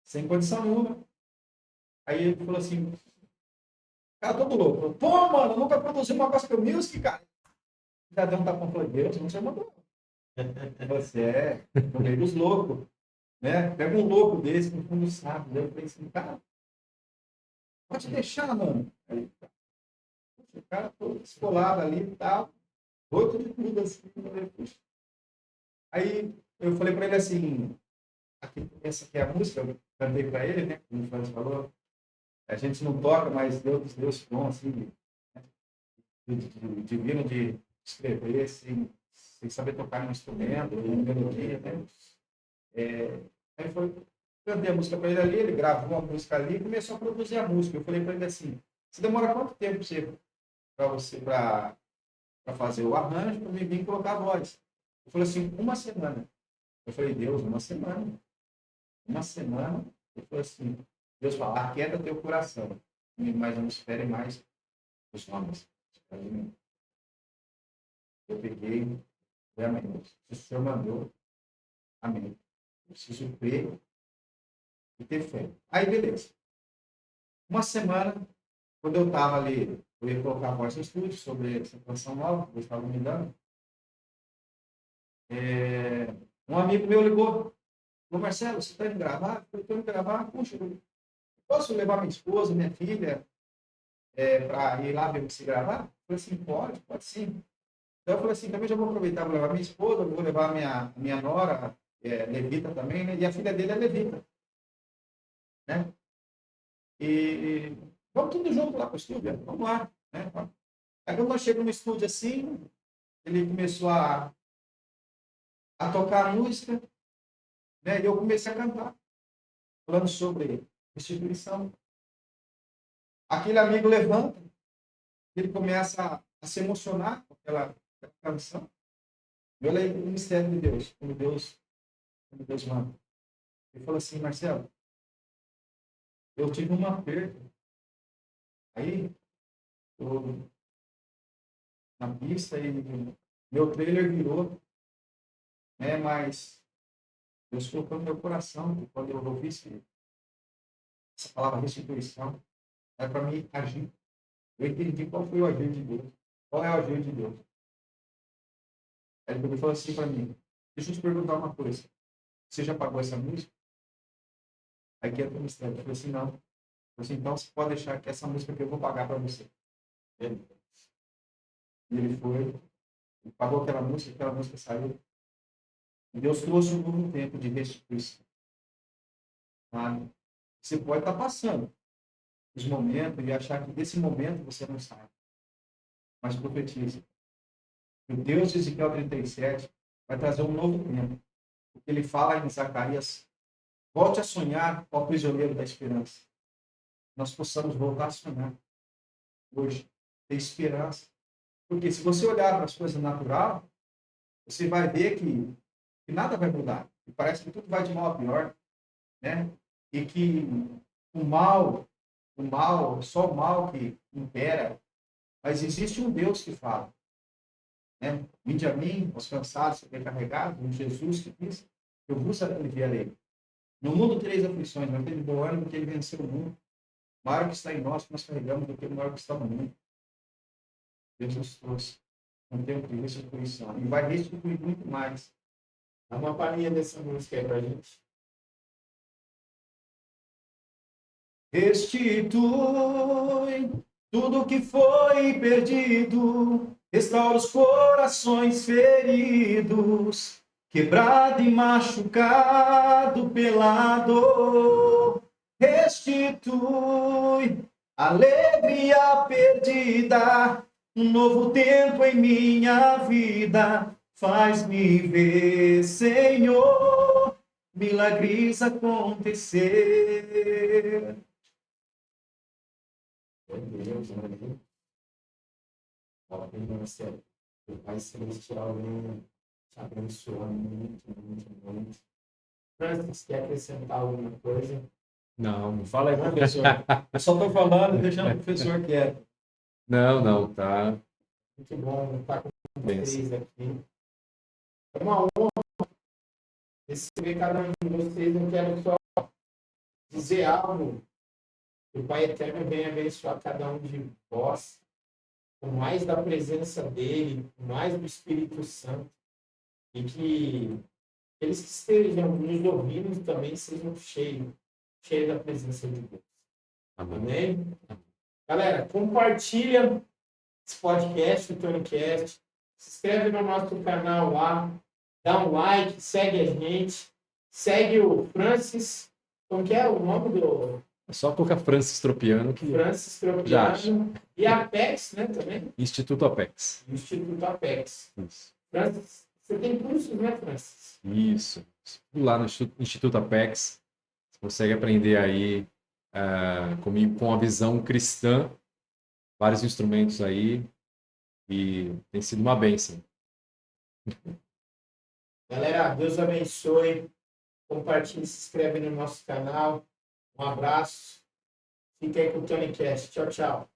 sem condição nenhuma. Aí ele falou assim, cara todo louco. Pô, mano, eu nunca produzi uma gospel music, cara. Já deu um tapão para Deus, não sei mandou. Você é no meio dos loucos, né? Pega um louco desse, no fundo sabe. Eu falei assim, cara, pode deixar, mano. Aí, o cara todo escolado ali e tal, outro de tudo assim. Aí eu falei para ele assim, essa aqui é a música, eu cantei para ele, né? Como o Francis falou, a gente não toca, mas Deus deu esse dom assim, né? Divino de escrever sem saber tocar um instrumento, em melodia, né? Aí foi, cantei a música para ele ali, ele gravou a música ali e começou a produzir a música. Eu falei para ele assim, você demora quanto tempo para fazer o arranjo, para mim vir colocar a voz? Eu falei assim, uma semana. Eu falei, Deus, uma semana. Uma semana. Ele falou assim, Deus fala, aquieta teu coração, mas não espere mais os homens. Eu peguei, amém. Se o Senhor mandou, amém. Eu preciso crer e ter fé. Aí, beleza. Uma semana, quando eu estava ali, eu ia colocar a voz no estúdio sobre essa canção nova, que eu estava me dando. Um amigo meu ligou falou, Marcelo, você está indo gravar? Eu falei, estou indo gravar. Puxa, posso levar minha esposa, minha filha, para ir lá ver você gravar? Eu falei assim, pode sim. Então eu falei assim, também já vou aproveitar, vou levar minha esposa, vou levar minha nora, levita também, né? E a filha dele é levita, né? E vamos tudo junto lá para o estúdio, vamos lá, né? Aí quando nós chegamos no estúdio assim, ele começou a tocar a música, né? E eu comecei a cantar, falando sobre restituição. Aquele amigo levanta, ele começa a se emocionar com aquela canção. E olha aí o mistério de Deus, como Deus manda. Ele falou assim, Marcelo, eu tive uma perda. Aí, eu, na pista, e meu trailer virou, né? Mas Deus colocou no meu coração, que quando eu ouvi essa palavra restituição, é para mim agir. Eu entendi qual foi o agir de Deus. Qual é o agir de Deus? Aí ele falou assim para mim, deixa eu te perguntar uma coisa. Você já pagou essa música? Aí que entra o mistério. Eu falei assim, não. Eu falei assim, então você pode deixar que essa música que eu vou pagar para você. E ele foi, ele pagou aquela música saiu. E Deus trouxe um novo tempo de restituição. Sabe? Você pode estar passando os momentos e achar que desse momento você não sai. Mas profetiza. O Deus de Ezequiel 37 vai trazer um novo tempo. Porque ele fala em Zacarias, volte a sonhar, ó prisioneiro da esperança. Nós possamos voltar a sonhar hoje, ter esperança. Porque se você olhar para as coisas naturais, você vai ver que nada vai mudar. E parece que tudo vai de mal a pior, né? E que o mal, só o mal que impera. Mas existe um Deus que fala, né? Vinde a mim, os cansados, sobrecarregados, um Jesus que diz, eu vos aliviarei. No mundo tereis aflições, mas teve bom ânimo que ele venceu o mundo. O maior que está em nós, que nós carregamos, do que o maior que está no mundo. Deus nos trouxe um tempo de restituição. E vai restituir muito mais. Dá uma palhinha dessa música aí pra gente. Restitui tudo que foi perdido. Restaura os corações feridos. Quebrado e machucado pela dor. Restitui a alegria perdida. Um novo tempo em minha vida. Faz-me ver, Senhor, milagres acontecer. Meu Deus, mano. Marcelo. O Pai Celestial vem te abençoando muito, muito, muito. Francis, quer acrescentar alguma coisa? Não fala aí, Professor, eu só estou falando e deixando o professor quieto. Não, tá. Muito bom estar com Benção. vocês aqui. É uma honra receber cada um de vocês. Eu quero só dizer algo. Que o Pai Eterno venha abençoar cada um de vós com mais da presença dEle, com mais do Espírito Santo. E que eles que estejam nos ouvindo também sejam cheios da presença de Deus. Amém? Galera, compartilha esse podcast, o TonyCast. Se inscreve no nosso canal lá. Dá um like, segue a gente. Segue o Francis. Como que é o nome do... É só colocar Francis Tropiano que Francis Já Tropiano. E a Apex, né, também? Instituto Apex. Instituto Apex. Isso. Francis, você tem cursos, né, Francis? Isso. Lá no Instituto Apex, você consegue aprender aí com a visão cristã, vários instrumentos aí, e tem sido uma bênção. Galera, Deus abençoe. Compartilhe, se inscreve no nosso canal. Um abraço. Fique aí com o TonyCast. Tchau, tchau.